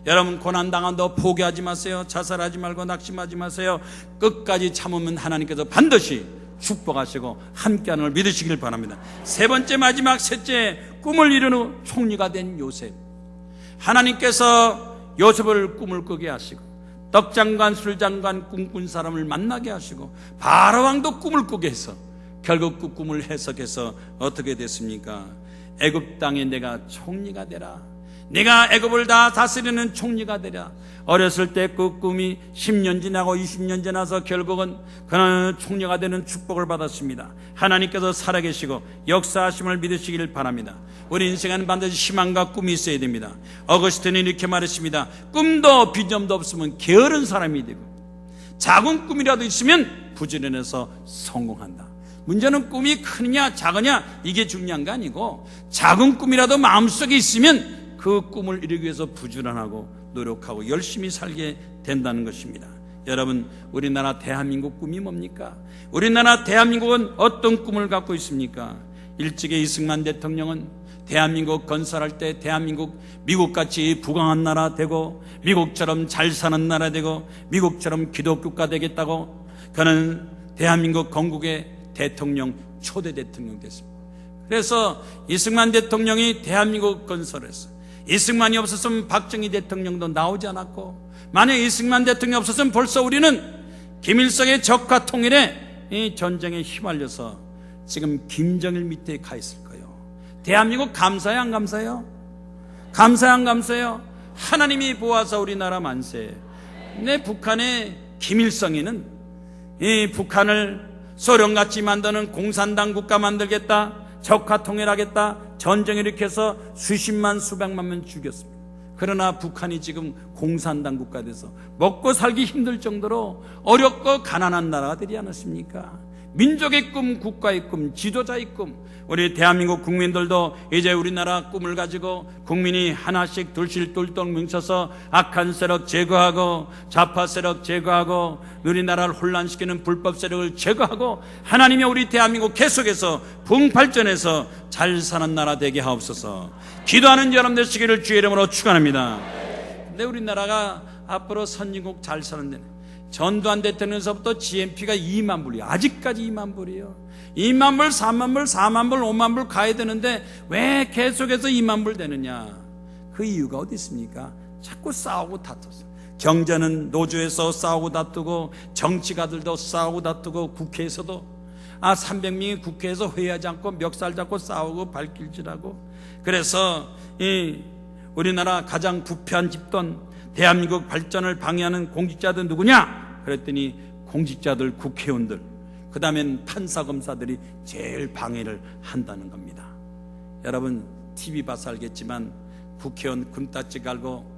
S1: 여러분, 고난당한다고 포기하지 마세요. 자살하지 말고 낙심하지 마세요. 끝까지 참으면 하나님께서 반드시 축복하시고 함께하는 걸 믿으시길 바랍니다. 세 번째, 마지막 셋째, 꿈을 이루는 총리가 된 요셉. 하나님께서 요셉을 꿈을 꾸게 하시고 떡장관 술장관 꿈꾼 사람을 만나게 하시고 바로왕도 꿈을 꾸게 해서 결국 그 꿈을 해석해서 어떻게 됐습니까? 애굽 땅에 내가 총리가 되라, 내가 애굽을 다 다스리는 총리가 되라. 어렸을 때 그 꿈이 10년 지나고 20년 지나서 결국은 그는 총리가 되는 축복을 받았습니다. 하나님께서 살아계시고 역사하심을 믿으시길 바랍니다. 우리 인생에는 반드시 희망과 꿈이 있어야 됩니다. 어거스틴은 이렇게 말했습니다. 꿈도 비전도 없으면 게으른 사람이 되고 작은 꿈이라도 있으면 부지런해서 성공한다. 문제는 꿈이 크느냐 작으냐 이게 중요한 게 아니고, 작은 꿈이라도 마음속에 있으면 그 꿈을 이루기 위해서 부지런하고 노력하고 열심히 살게 된다는 것입니다. 여러분, 우리나라 대한민국 꿈이 뭡니까? 우리나라 대한민국은 어떤 꿈을 갖고 있습니까? 일찍의 이승만 대통령은 대한민국 건설할 때 대한민국 미국같이 부강한 나라 되고 미국처럼 잘 사는 나라 되고 미국처럼 기독교가 되겠다고 그는 대한민국 건국의 대통령, 초대 대통령 됐습니다. 그래서 이승만 대통령이 대한민국 건설했어요. 이승만이 없었으면 박정희 대통령도 나오지 않았고, 만약 이승만 대통령이 없었으면 벌써 우리는 김일성의 적화 통일에 이 전쟁에 휘말려서 지금 김정일 밑에 가 있을 거예요. 대한민국 감사해요, 안 감사해요? 감사해요, 안 감사해요? 하나님이 보아서 우리나라 만세. 근데 북한의 김일성이는 이 북한을 소련같이 만드는 공산당 국가 만들겠다, 적화 통일하겠다, 전쟁을 일으켜서 수십만 수백만 명 죽였습니다. 그러나 북한이 지금 공산당 국가 돼서 먹고 살기 힘들 정도로 어렵고 가난한 나라가 되지 않았습니까? 민족의 꿈, 국가의 꿈, 지도자의 꿈. 우리 대한민국 국민들도 이제 우리나라 꿈을 가지고 국민이 하나씩 둘씩 똘똘 뭉쳐서 악한 세력 제거하고 좌파 세력 제거하고 우리나라를 혼란시키는 불법 세력을 제거하고 하나님이 우리 대한민국 계속해서 부흥발전해서 잘 사는 나라 되게 하옵소서. 기도하는 여러분 되시기를 주의 이름으로 축원합니다. 근데 우리나라가 앞으로 선진국 잘 사는 데는 전두환 대통령에서부터 GNP가 2만 불이에요. 아직까지 2만 불이에요. 2만 불, 3만 불, 4만 불, 5만 불 가야 되는데 왜 계속해서 2만 불 되느냐? 그 이유가 어디 있습니까? 자꾸 싸우고 다투서. 경제는 노조에서 싸우고 다투고, 정치가들도 싸우고 다투고, 국회에서도 300명이 국회에서 회의하지 않고 멱살 잡고 싸우고 발길질하고. 그래서 이 우리나라 가장 부패한 집단, 대한민국 발전을 방해하는 공직자들 누구냐? 그랬더니 공직자들, 국회의원들, 그 다음엔 판사검사들이 제일 방해를 한다는 겁니다. 여러분 TV 봐서 알겠지만 국회의원 금따찌 갈고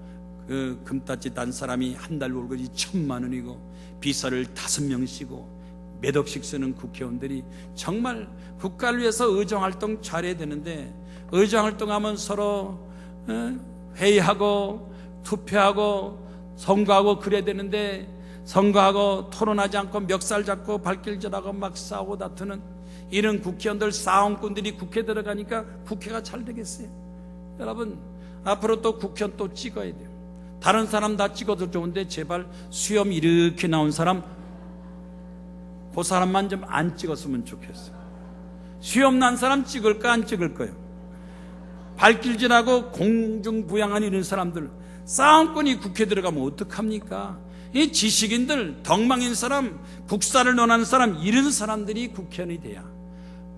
S1: 그 금따찌 단 사람이 한 달 월급이 1,000만 원이고 비서를 5명 쓰고 몇 억씩 쓰는 국회의원들이 정말 국가를 위해서 의정활동 잘해야 되는데, 의정활동하면 서로 회의하고 투표하고 선거하고 그래야 되는데, 선거하고 토론하지 않고 멱살 잡고 발길질하고 막 싸우고 다투는 이런 국회의원들, 싸움꾼들이 국회 들어가니까 국회가 잘 되겠어요? 여러분 앞으로 또 국회의원 또 찍어야 돼요. 다른 사람 다 찍어도 좋은데 제발 수염 이렇게 나온 사람, 그 사람만 좀 안 찍었으면 좋겠어요. 수염 난 사람 찍을까 안 찍을 거예요? 발길질하고 공중부양한 이런 사람들, 싸움꾼이 국회 들어가면 어떡합니까? 이 지식인들, 덕망인 사람, 국사를 논하는 사람, 이런 사람들이 국회의원이 돼야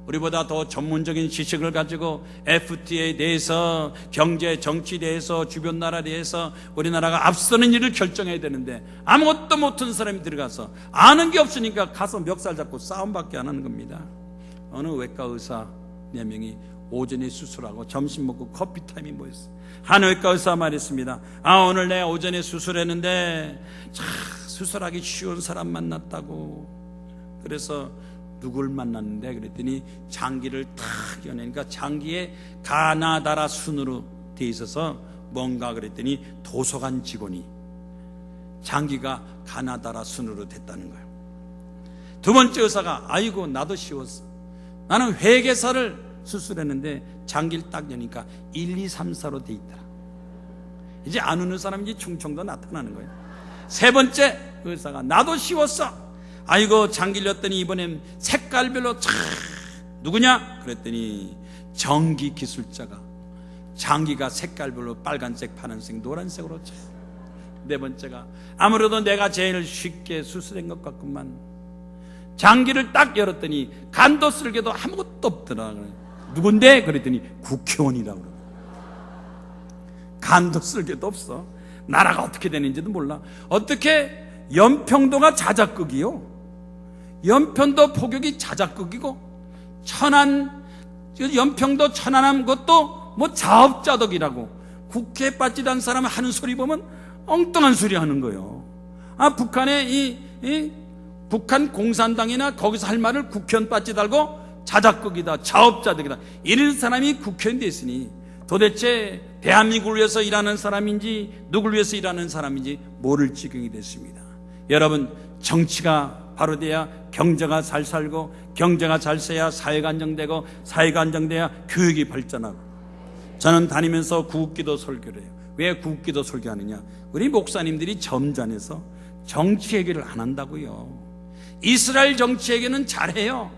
S1: 우리보다 더 전문적인 지식을 가지고 FTA에 대해서, 경제, 정치에 대해서, 주변 나라에 대해서 우리나라가 앞서는 일을 결정해야 되는데 아무것도 못한 사람이 들어가서 아는 게 없으니까 가서 멱살 잡고 싸움밖에 안 하는 겁니다. 어느 외과 의사 4명이 오전에 수술하고 점심 먹고 커피 타임이 모였어요. 한 외과 의사 말했습니다. 오늘 내가 오전에 수술했는데 참 수술하기 쉬운 사람 만났다고. 그래서 누굴 만났는데 그랬더니 장기를 탁 여내니까 장기에 가나다라 순으로 돼 있어서 뭔가 그랬더니 도서관 직원이 장기가 가나다라 순으로 됐다는 거예요. 두 번째 의사가 아이고 나도 쉬웠어. 나는 회계사를 수술했는데 장기를 딱 여니까 1, 2, 3, 4로 돼 있더라. 이제 안 오는 사람인지 충청도 나타나는 거예요. 세 번째 의사가 나도 쉬웠어. 아이고 장기를 였더니 이번엔 색깔별로 촥 누구냐? 그랬더니 전기 기술자가 장기가 색깔별로 빨간색, 파란색, 노란색으로 촥. 네 번째가 아무래도 내가 제일 쉽게 수술한 것 같구만. 장기를 딱 열었더니 간도 쓸개도 아무것도 없더라. 누군데? 그랬더니 국회의원이라고 그러고. 간도 쓸개도 없어. 나라가 어떻게 되는지도 몰라. 어떻게 연평도가 자작극이요? 연평도 포격이 자작극이고 연평도 천안함 것도 뭐 자업자득이라고. 국회에 빠지던 사람 하는 소리 보면 엉뚱한 소리 하는 거예요. 북한의 북한 공산당이나 거기서 할 말을 국회의원 빠지 달고 자작극이다, 자업자득이다, 이런 사람이 국회의원 됐으니 도대체 대한민국을 위해서 일하는 사람인지 누굴 위해서 일하는 사람인지 모를 지경이 됐습니다. 여러분 정치가 바로 돼야 경제가 잘 살고, 경제가 잘 써야 사회가 안정되고, 사회가 안정돼야 교육이 발전하고. 저는 다니면서 구국기도 설교를 해요. 왜 구국기도 설교하느냐? 우리 목사님들이 점잖아서 정치 얘기를 안 한다고요. 이스라엘 정치 얘기는 잘해요.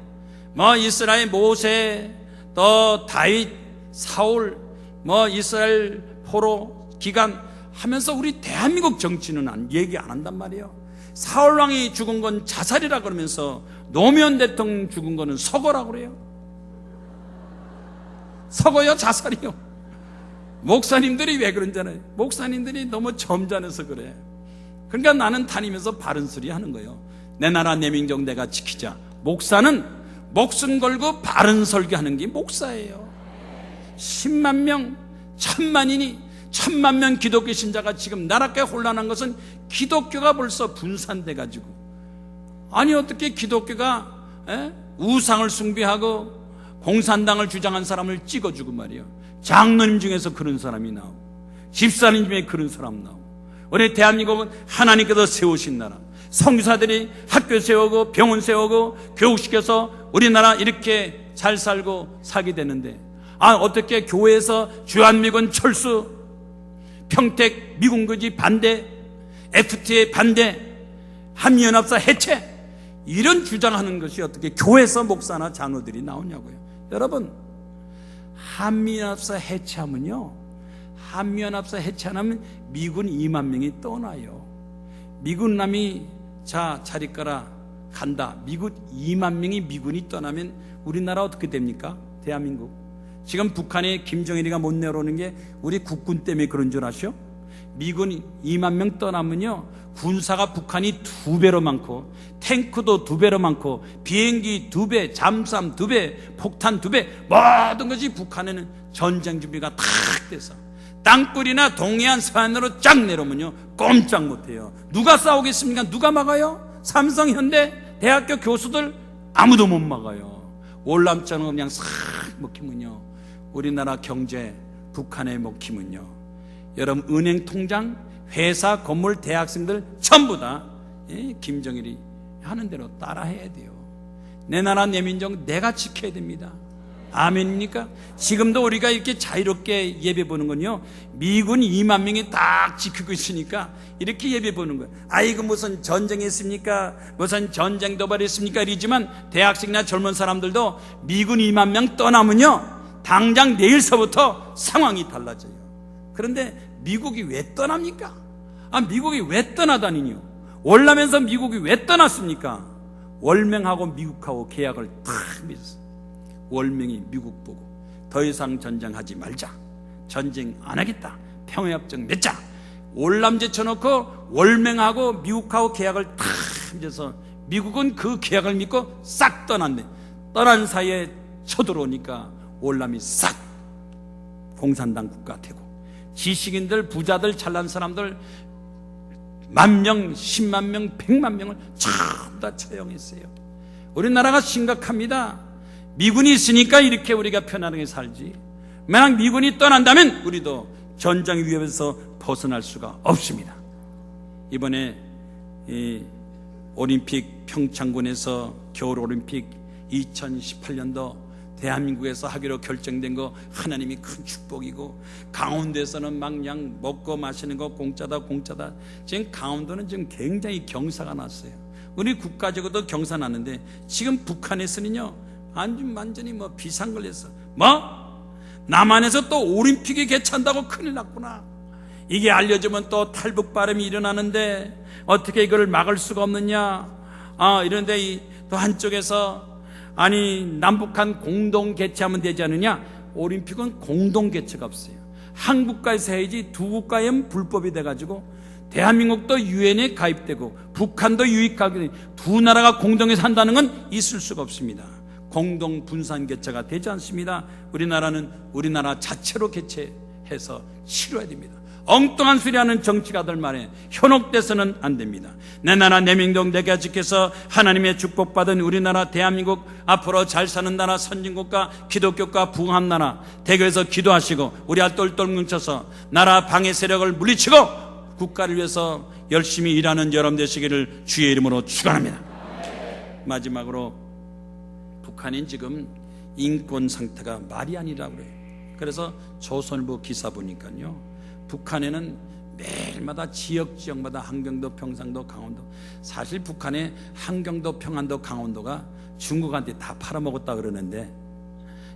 S1: 이스라엘 모세, 또 다윗, 사울, 이스라엘 포로 기간 하면서 우리 대한민국 정치는 얘기 안 한단 말이에요. 사울왕이 죽은 건 자살이라 그러면서 노무현 대통령 죽은 거는 서거라고 그래요. 서거요, 자살이요. 목사님들이 왜 그런잖아요. 목사님들이 너무 점잖아서 그래. 그러니까 나는 다니면서 바른 소리 하는 거예요. 내 나라 내 민족 내가 지키자. 목사는 목숨 걸고 바른 설교하는 게 목사예요. 10만 명, 1000만인이 1000만 명 기독교 신자가 지금 나라가 혼란한 것은 기독교가 벌써 분산돼 가지고. 아니 어떻게 기독교가 우상을 숭배하고 공산당을 주장한 사람을 찍어주고 말이에요. 장로님 중에서 그런 사람이 나오고, 집사님 중에 그런 사람 나오고. 우리 대한민국은 하나님께서 세우신 나라, 선교사들이 학교 세우고 병원 세우고 교육시켜서 우리나라 이렇게 잘 살고 살게 되는데, 어떻게 교회에서 주한미군 철수, 평택 미군거지 반대, FTA 반대, 한미연합사 해체, 이런 주장하는 것이 어떻게 교회에서 목사나 장로들이 나오냐고요. 여러분, 한미연합사 해체하면요, 한미연합사 해체하면 미군 2만 명이 떠나요. 미군남이 자 자리가라 간다. 미군 2만 명이 미군이 떠나면 우리나라 어떻게 됩니까? 대한민국. 지금 북한에 김정일이가 못 내려오는 게 우리 국군 때문에 그런 줄 아시오? 미군 2만 명 떠나면요, 군사가 북한이 2배로 많고, 탱크도 2배로 많고, 비행기 2배, 잠수함 2배, 폭탄 2배, 모든 것이 북한에는 전쟁 준비가 탁 돼서 땅굴이나 동해안 서해안으로 쫙 내려오면요 꼼짝 못해요. 누가 싸우겠습니까? 누가 막아요? 삼성, 현대, 대학교 교수들 아무도 못 막아요. 월남전을 그냥 싹 먹히면요, 우리나라 경제 북한에 먹히면요, 여러분 은행 통장, 회사, 건물, 대학생들 전부 다 김정일이 하는 대로 따라해야 돼요. 내 나라 내 민족 내가 지켜야 됩니다. 아멘입니까? 지금도 우리가 이렇게 자유롭게 예배 보는 건요, 미군 2만 명이 딱 지키고 있으니까 이렇게 예배 보는 거예요. 아이고 무슨 전쟁이 있습니까? 무슨 전쟁 도발이 있습니까? 이러지만 대학생이나 젊은 사람들도 미군 2만 명 떠나면요 당장 내일서부터 상황이 달라져요. 그런데 미국이 왜 떠납니까? 미국이 왜 떠나다니요? 월남에서 미국이 왜 떠났습니까? 월맹하고 미국하고 계약을 탁 맺었어요. 월맹이 미국 보고 더 이상 전쟁하지 말자, 전쟁 안 하겠다, 평화협정 맺자. 월남 제쳐놓고 월맹하고 미국하고 계약을 탁 맺어서 미국은 그 계약을 믿고 싹 떠났네. 떠난 사이에 쳐들어오니까 월남이 싹 공산당 국가 되고, 지식인들, 부자들, 잘난 사람들 10,000명, 10만 명, 100만 명을 전부 다 처형했어요. 우리나라가 심각합니다. 미군이 있으니까 이렇게 우리가 편안하게 살지, 만약 미군이 떠난다면 우리도 전쟁 위협에서 벗어날 수가 없습니다. 이번에 이 올림픽 평창군에서 겨울올림픽 2018년도 대한민국에서 하기로 결정된 거 하나님이 큰 축복이고, 강원도에서는 막 그냥 먹고 마시는 거 공짜다. 지금 강원도는 지금 굉장히 경사가 났어요. 우리 국가적으로도 경사 났는데 지금 북한에서는요 완전히 비상 걸렸어. 남한에서 또 올림픽이 개최한다고 큰일 났구나. 이게 알려지면 또 탈북 발음이 일어나는데 어떻게 이걸 막을 수가 없느냐. 이런데 또 한쪽에서 남북한 공동 개최하면 되지 않느냐. 올림픽은 공동 개최가 없어요. 한 국가에서 해야지 두 국가엔 불법이 돼가지고 대한민국도 유엔에 가입되고 북한도 유입하게, 두 나라가 공동해서 한다는 건 있을 수가 없습니다. 공동 분산 개최가 되지 않습니다. 우리나라는 우리나라 자체로 개최해서 치러야 됩니다. 엉뚱한 소리하는 정치가들 말에 현혹돼서는 안 됩니다. 내 나라 내 민족 내가 지켜서 하나님의 축복받은 우리나라 대한민국 앞으로 잘 사는 나라, 선진국가, 기독교가 부흥한 나라 대교에서 기도하시고 우리 똘똘 뭉쳐서 나라 방해 세력을 물리치고 국가를 위해서 열심히 일하는 여러분 되시기를 주의 이름으로 축원합니다. 마지막으로 북한인 지금 인권 상태가 말이 아니라고 그래요. 그래서 조선일보 기사 보니까요, 북한에는 매일마다 지역마다 한경도, 평상도, 강원도, 사실 북한의 한경도, 평안도, 강원도가 중국한테 다 팔아먹었다 그러는데,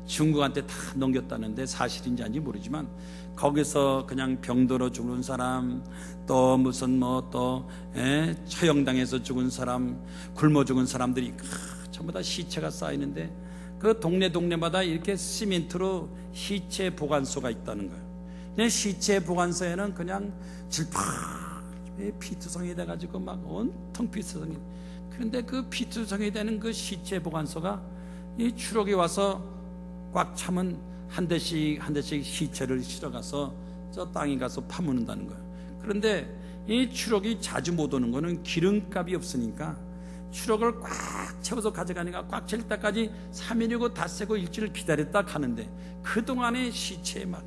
S1: 중국한테 다 넘겼다는데 사실인지 아닌지 모르지만 거기서 그냥 병들어 죽은 사람, 또 무슨 처형당해서 죽은 사람, 굶어 죽은 사람들이 전부 다 시체가 쌓이는데 그 동네마다 이렇게 시멘트로 시체 보관소가 있다는 거예요. 그냥 시체 보관소에는 그냥 피투성이 돼가지고 막 온통 피투성이. 그런데 그 피투성이 되는 그 시체 보관소가 이 추록이 와서 꽉 차면 한 대씩 시체를 실어가서 저 땅에 가서 파묻는다는 거예요. 그런데 이 추록이 자주 못 오는 거는 기름값이 없으니까 추록을 꽉 채워서 가져가니까 꽉 찰 때까지 3일이고 닷새고 일주일 기다렸다 가는데 그동안에 시체에 막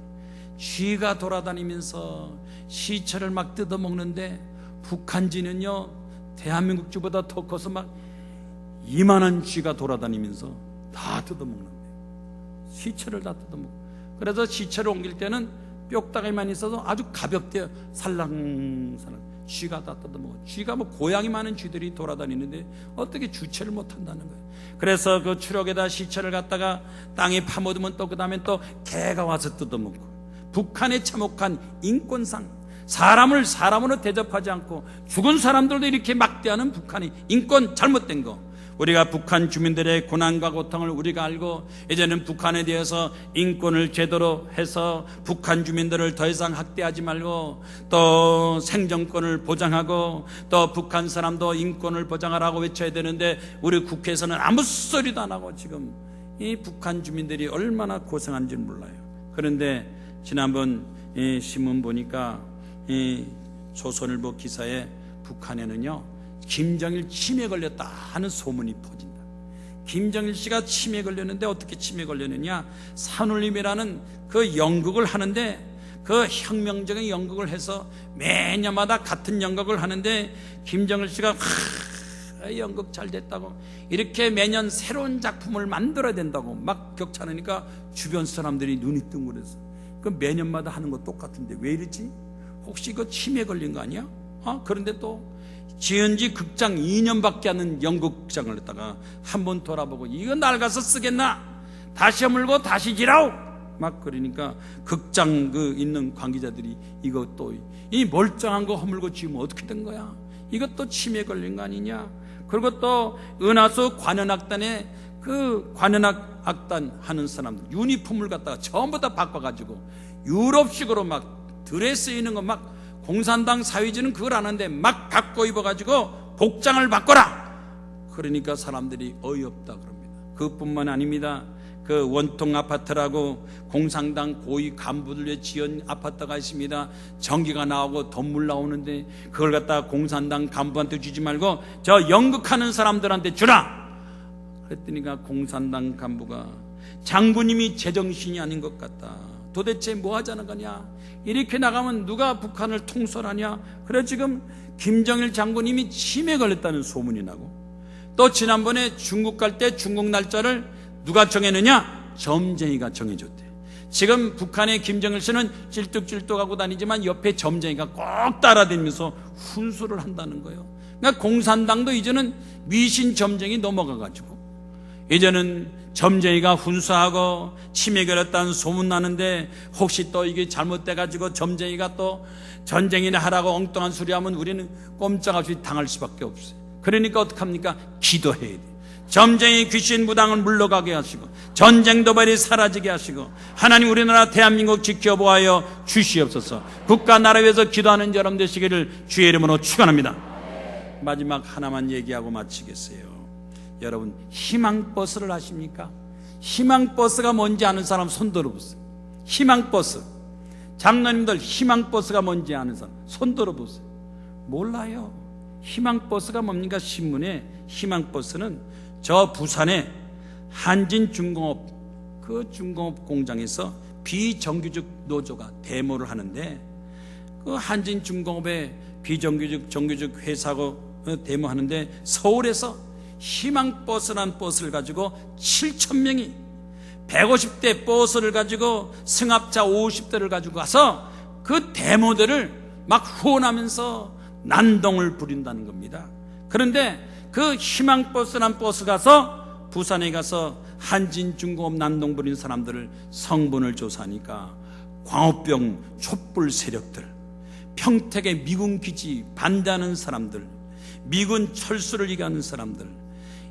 S1: 쥐가 돌아다니면서 시체를 막 뜯어먹는데, 북한쥐는요 대한민국 쥐보다 더 커서 막 이만한 쥐가 돌아다니면서 다 뜯어먹는데, 시체를 다 뜯어먹고. 그래서 시체를 옮길 때는 뼈다귀만 있어서 아주 가볍대요. 살랑살랑. 쥐가 다 뜯어먹어. 쥐가 뭐 고양이 많은 쥐들이 돌아다니는데 어떻게 주체를 못한다는 거예요. 그래서 그 추록에다 시체를 갖다가 땅에 파묻으면 또 그 다음에 또 개가 와서 뜯어먹고. 북한의 참혹한 인권상, 사람을 사람으로 대접하지 않고 죽은 사람들도 이렇게 막대하는 북한의 인권, 잘못된 거. 우리가 북한 주민들의 고난과 고통을 우리가 알고 이제는 북한에 대해서 인권을 제대로 해서 북한 주민들을 더 이상 학대하지 말고 또 생존권을 보장하고 또 북한 사람도 인권을 보장하라고 외쳐야 되는데 우리 국회에서는 아무 소리도 안 하고 지금 이 북한 주민들이 얼마나 고생한지 몰라요. 그런데 지난번 이 신문 보니까 이 조선일보 기사에 북한에는요 김정일 치매 걸렸다 하는 소문이 퍼진다. 김정일 씨가 치매 걸렸는데 어떻게 치매 걸렸느냐, 산울림이라는 그 연극을 하는데 그 혁명적인 연극을 해서 매년마다 같은 연극을 하는데 김정일 씨가 연극 잘 됐다고 이렇게 매년 새로운 작품을 만들어야 된다고 막 격찬하니까 주변 사람들이 눈이 뜬그래서 그 매년마다 하는 거 똑같은데 왜 이러지? 혹시 이거 치매 걸린 거 아니야? 그런데 또 지은 지 극장 2년밖에 안 된 연극장을 했다가 한번 돌아보고 이거 낡아서 쓰겠나? 다시 허물고 다시 지라우! 막 그러니까 극장 그 있는 관계자들이 이거 또 이 멀쩡한 거 허물고 지으면 어떻게 된 거야? 이것도 치매 걸린 거 아니냐? 그리고 또 은하수 관현악단에 그 관현악 악단 하는 사람들 유니폼을 갖다가 전부 다 바꿔가지고 유럽식으로 막 드레스 입는 거 막 공산당 사회주의는 그걸 아는데 막 바꿔 입어가지고 복장을 바꿔라. 그러니까 사람들이 어이없다 그럽니다. 그뿐만 아닙니다. 그 원통 아파트라고 공산당 고위 간부들의 지은 아파트가 있습니다. 전기가 나오고 덤물 나오는데 그걸 갖다가 공산당 간부한테 주지 말고 저 연극하는 사람들한테 주라. 그랬더니가 공산당 간부가 장군님이 제정신이 아닌 것 같다. 도대체 뭐 하자는 거냐? 이렇게 나가면 누가 북한을 통솔하냐? 그래 지금 김정일 장군님이 치매 걸렸다는 소문이 나고 또 지난번에 중국 갈 때 중국 날짜를 누가 정해느냐? 점쟁이가 정해줬대. 지금 북한의 김정일 씨는 찔뚝찔뚝하고 다니지만 옆에 점쟁이가 꼭 따라다니면서 훈수를 한다는 거예요. 그러니까 공산당도 이제는 미신 점쟁이 넘어가가지고 이제는 점쟁이가 훈수하고 치매 걸렸다는 소문 나는데 혹시 또 이게 잘못돼가지고 점쟁이가 또 전쟁이나 하라고 엉뚱한 소리 하면 우리는 꼼짝없이 당할 수밖에 없어요. 그러니까 어떡합니까? 기도해야 돼요. 점쟁이 귀신 무당을 물러가게 하시고 전쟁 도발이 사라지게 하시고 하나님 우리나라 대한민국 지켜보아여 주시옵소서. 국가 나라 위해서 기도하는 여러분 되시기를 주의 이름으로 축원합니다. 마지막 하나만 얘기하고 마치겠어요. 여러분 희망버스를 아십니까? 희망버스가 뭔지 아는 사람 손 들어보세요. 희망버스, 장로님들 희망버스가 뭔지 아는 사람 손 들어보세요. 몰라요. 희망버스가 뭡니까? 신문에 희망버스는 저 부산에 한진중공업 그 중공업 공장에서 비정규직 노조가 데모를 하는데 그 한진중공업의 비정규직 정규직 회사고 데모하는데 서울에서 희망버스라는 버스를 가지고 7,000명이 150대 버스를 가지고 승합차 50대를 가지고 가서 그 데모대를 막 후원하면서 난동을 부린다는 겁니다. 그런데 그 희망버스라는 버스 가서 부산에 가서 한진중공업 난동 부린 사람들을 성분을 조사하니까 광우병 촛불 세력들, 평택의 미군 기지 반대하는 사람들, 미군 철수를 얘기하는 사람들,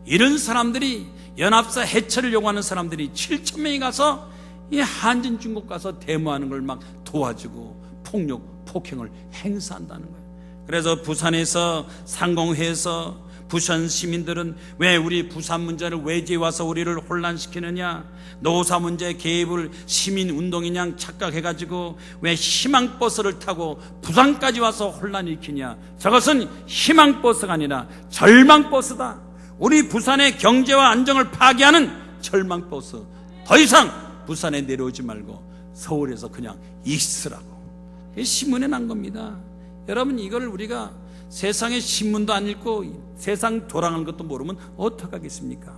S1: 이런 사람들이 연합사 해체를 요구하는 사람들이 7,000명이 가서 이 한진중공업 가서 데모하는 걸 막 도와주고 폭력, 폭행을 행사한다는 거예요. 그래서 부산에서 상공회에서 부산 시민들은 왜 우리 부산 문제를 외지에 와서 우리를 혼란시키느냐, 노사 문제 개입을 시민운동이냐 착각해가지고 왜 희망버스를 타고 부산까지 와서 혼란일으키냐. 저것은 희망버스가 아니라 절망버스다. 우리 부산의 경제와 안정을 파괴하는 절망버스. 더 이상 부산에 내려오지 말고 서울에서 그냥 있으라고. 이게 신문에 난 겁니다. 여러분 이걸 우리가 세상의 신문도 안 읽고 세상 돌아가는 것도 모르면 어떡하겠습니까?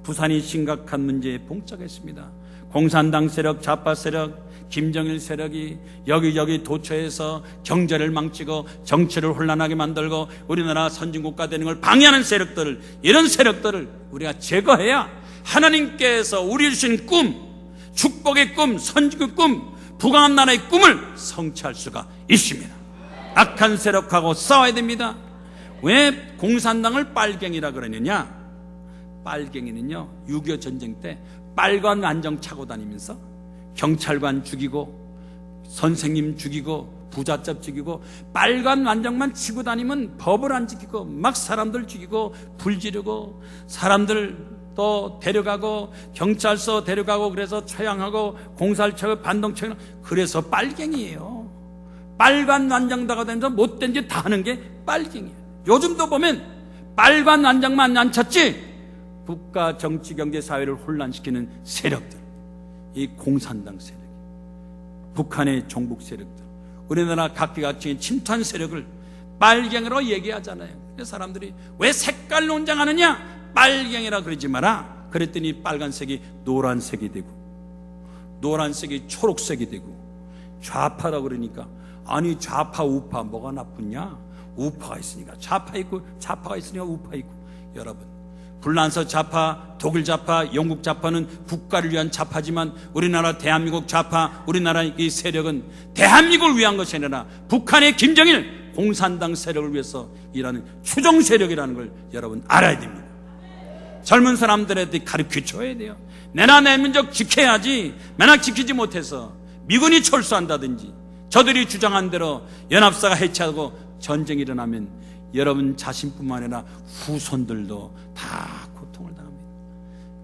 S1: 부산이 심각한 문제에 봉착했습니다. 공산당 세력, 좌파 세력, 김정일 세력이 여기저기 도처에서 경제를 망치고 정치를 혼란하게 만들고 우리나라 선진국가 되는 걸 방해하는 세력들을, 이런 세력들을 우리가 제거해야 하나님께서 우리 주신 꿈, 축복의 꿈, 선진국 꿈, 부강한 나라의 꿈을 성취할 수가 있습니다. 악한 세력하고 싸워야 됩니다. 왜 공산당을 빨갱이라 그러느냐? 빨갱이는요, 6.25 전쟁 때 빨간 안정 차고 다니면서 경찰관 죽이고 선생님 죽이고 부잣집 죽이고 빨간 안정만 치고 다니면 법을 안 지키고 막 사람들 죽이고 불 지르고 사람들 또 데려가고 경찰서 데려가고 그래서 처형하고 공살처 반동처형, 그래서 빨갱이에요. 빨간 안정다가 되면서 못된 짓 다 하는 게 빨갱이에요. 요즘도 보면 빨간 안정만 안 찼지 국가 정치 경제 사회를 혼란시키는 세력들, 이 공산당 세력, 북한의 종북 세력들, 우리나라 각계각층의 침투한 세력을 빨갱이로 얘기하잖아요. 그래서 사람들이 왜 색깔 논쟁하느냐? 빨갱이라 그러지 마라. 그랬더니 빨간색이 노란색이 되고 노란색이 초록색이 되고 좌파라 그러니까, 아니 좌파 우파 뭐가 나쁘냐? 우파가 있으니까 좌파 있고 좌파가 있으니까 우파 있고. 여러분, 불란서 좌파, 독일 좌파, 영국 좌파는 국가를 위한 좌파지만 우리나라 대한민국 좌파, 우리나라 이 세력은 대한민국을 위한 것이 아니라 북한의 김정일 공산당 세력을 위해서 일하는 추종 세력이라는 걸 여러분 알아야 됩니다. 젊은 사람들한테 가르쳐줘야 돼요. 내나 내 민족 지켜야지. 만약 지키지 못해서 미군이 철수한다든지 저들이 주장한 대로 연합사가 해체하고 전쟁이 일어나면 여러분 자신뿐만 아니라 후손들도 다 고통을 당합니다.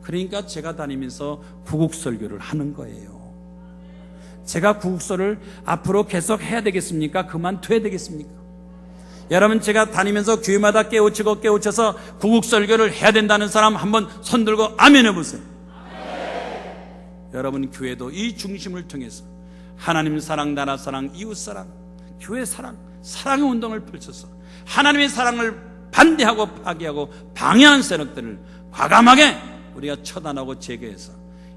S1: 그러니까 제가 다니면서 구국설교를 하는 거예요. 제가 구국설을 앞으로 계속 해야 되겠습니까? 그만둬야 되겠습니까? 여러분, 제가 다니면서 교회마다 깨우쳐서 구국설교를 해야 된다는 사람 한번 손들고 아멘 해보세요. 여러분, 교회도 이 중심을 통해서 하나님 사랑, 나라 사랑, 이웃 사랑, 교회 사랑, 사랑의 운동을 펼쳐서 하나님의 사랑을 반대하고 파괴하고 방해하는 세력들을 과감하게 우리가 처단하고 제거해서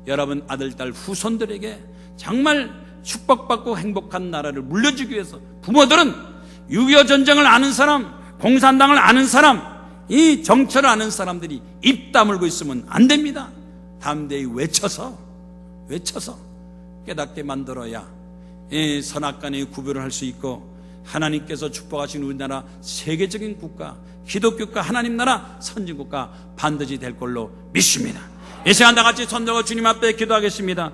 S1: 여러분 아들, 딸, 후손들에게 정말 축복받고 행복한 나라를 물려주기 위해서 부모들은 6.25 전쟁을 아는 사람, 공산당을 아는 사람, 이 정처를 아는 사람들이 입 다물고 있으면 안 됩니다. 담대히 외쳐서 깨닫게 만들어야 이 선악간의 구별을 할 수 있고 하나님께서 축복하신 우리나라 세계적인 국가, 기독교가 하나님 나라 선진국가 반드시 될 걸로 믿습니다. 이 시간 다 같이 손 들고 주님 앞에 기도하겠습니다.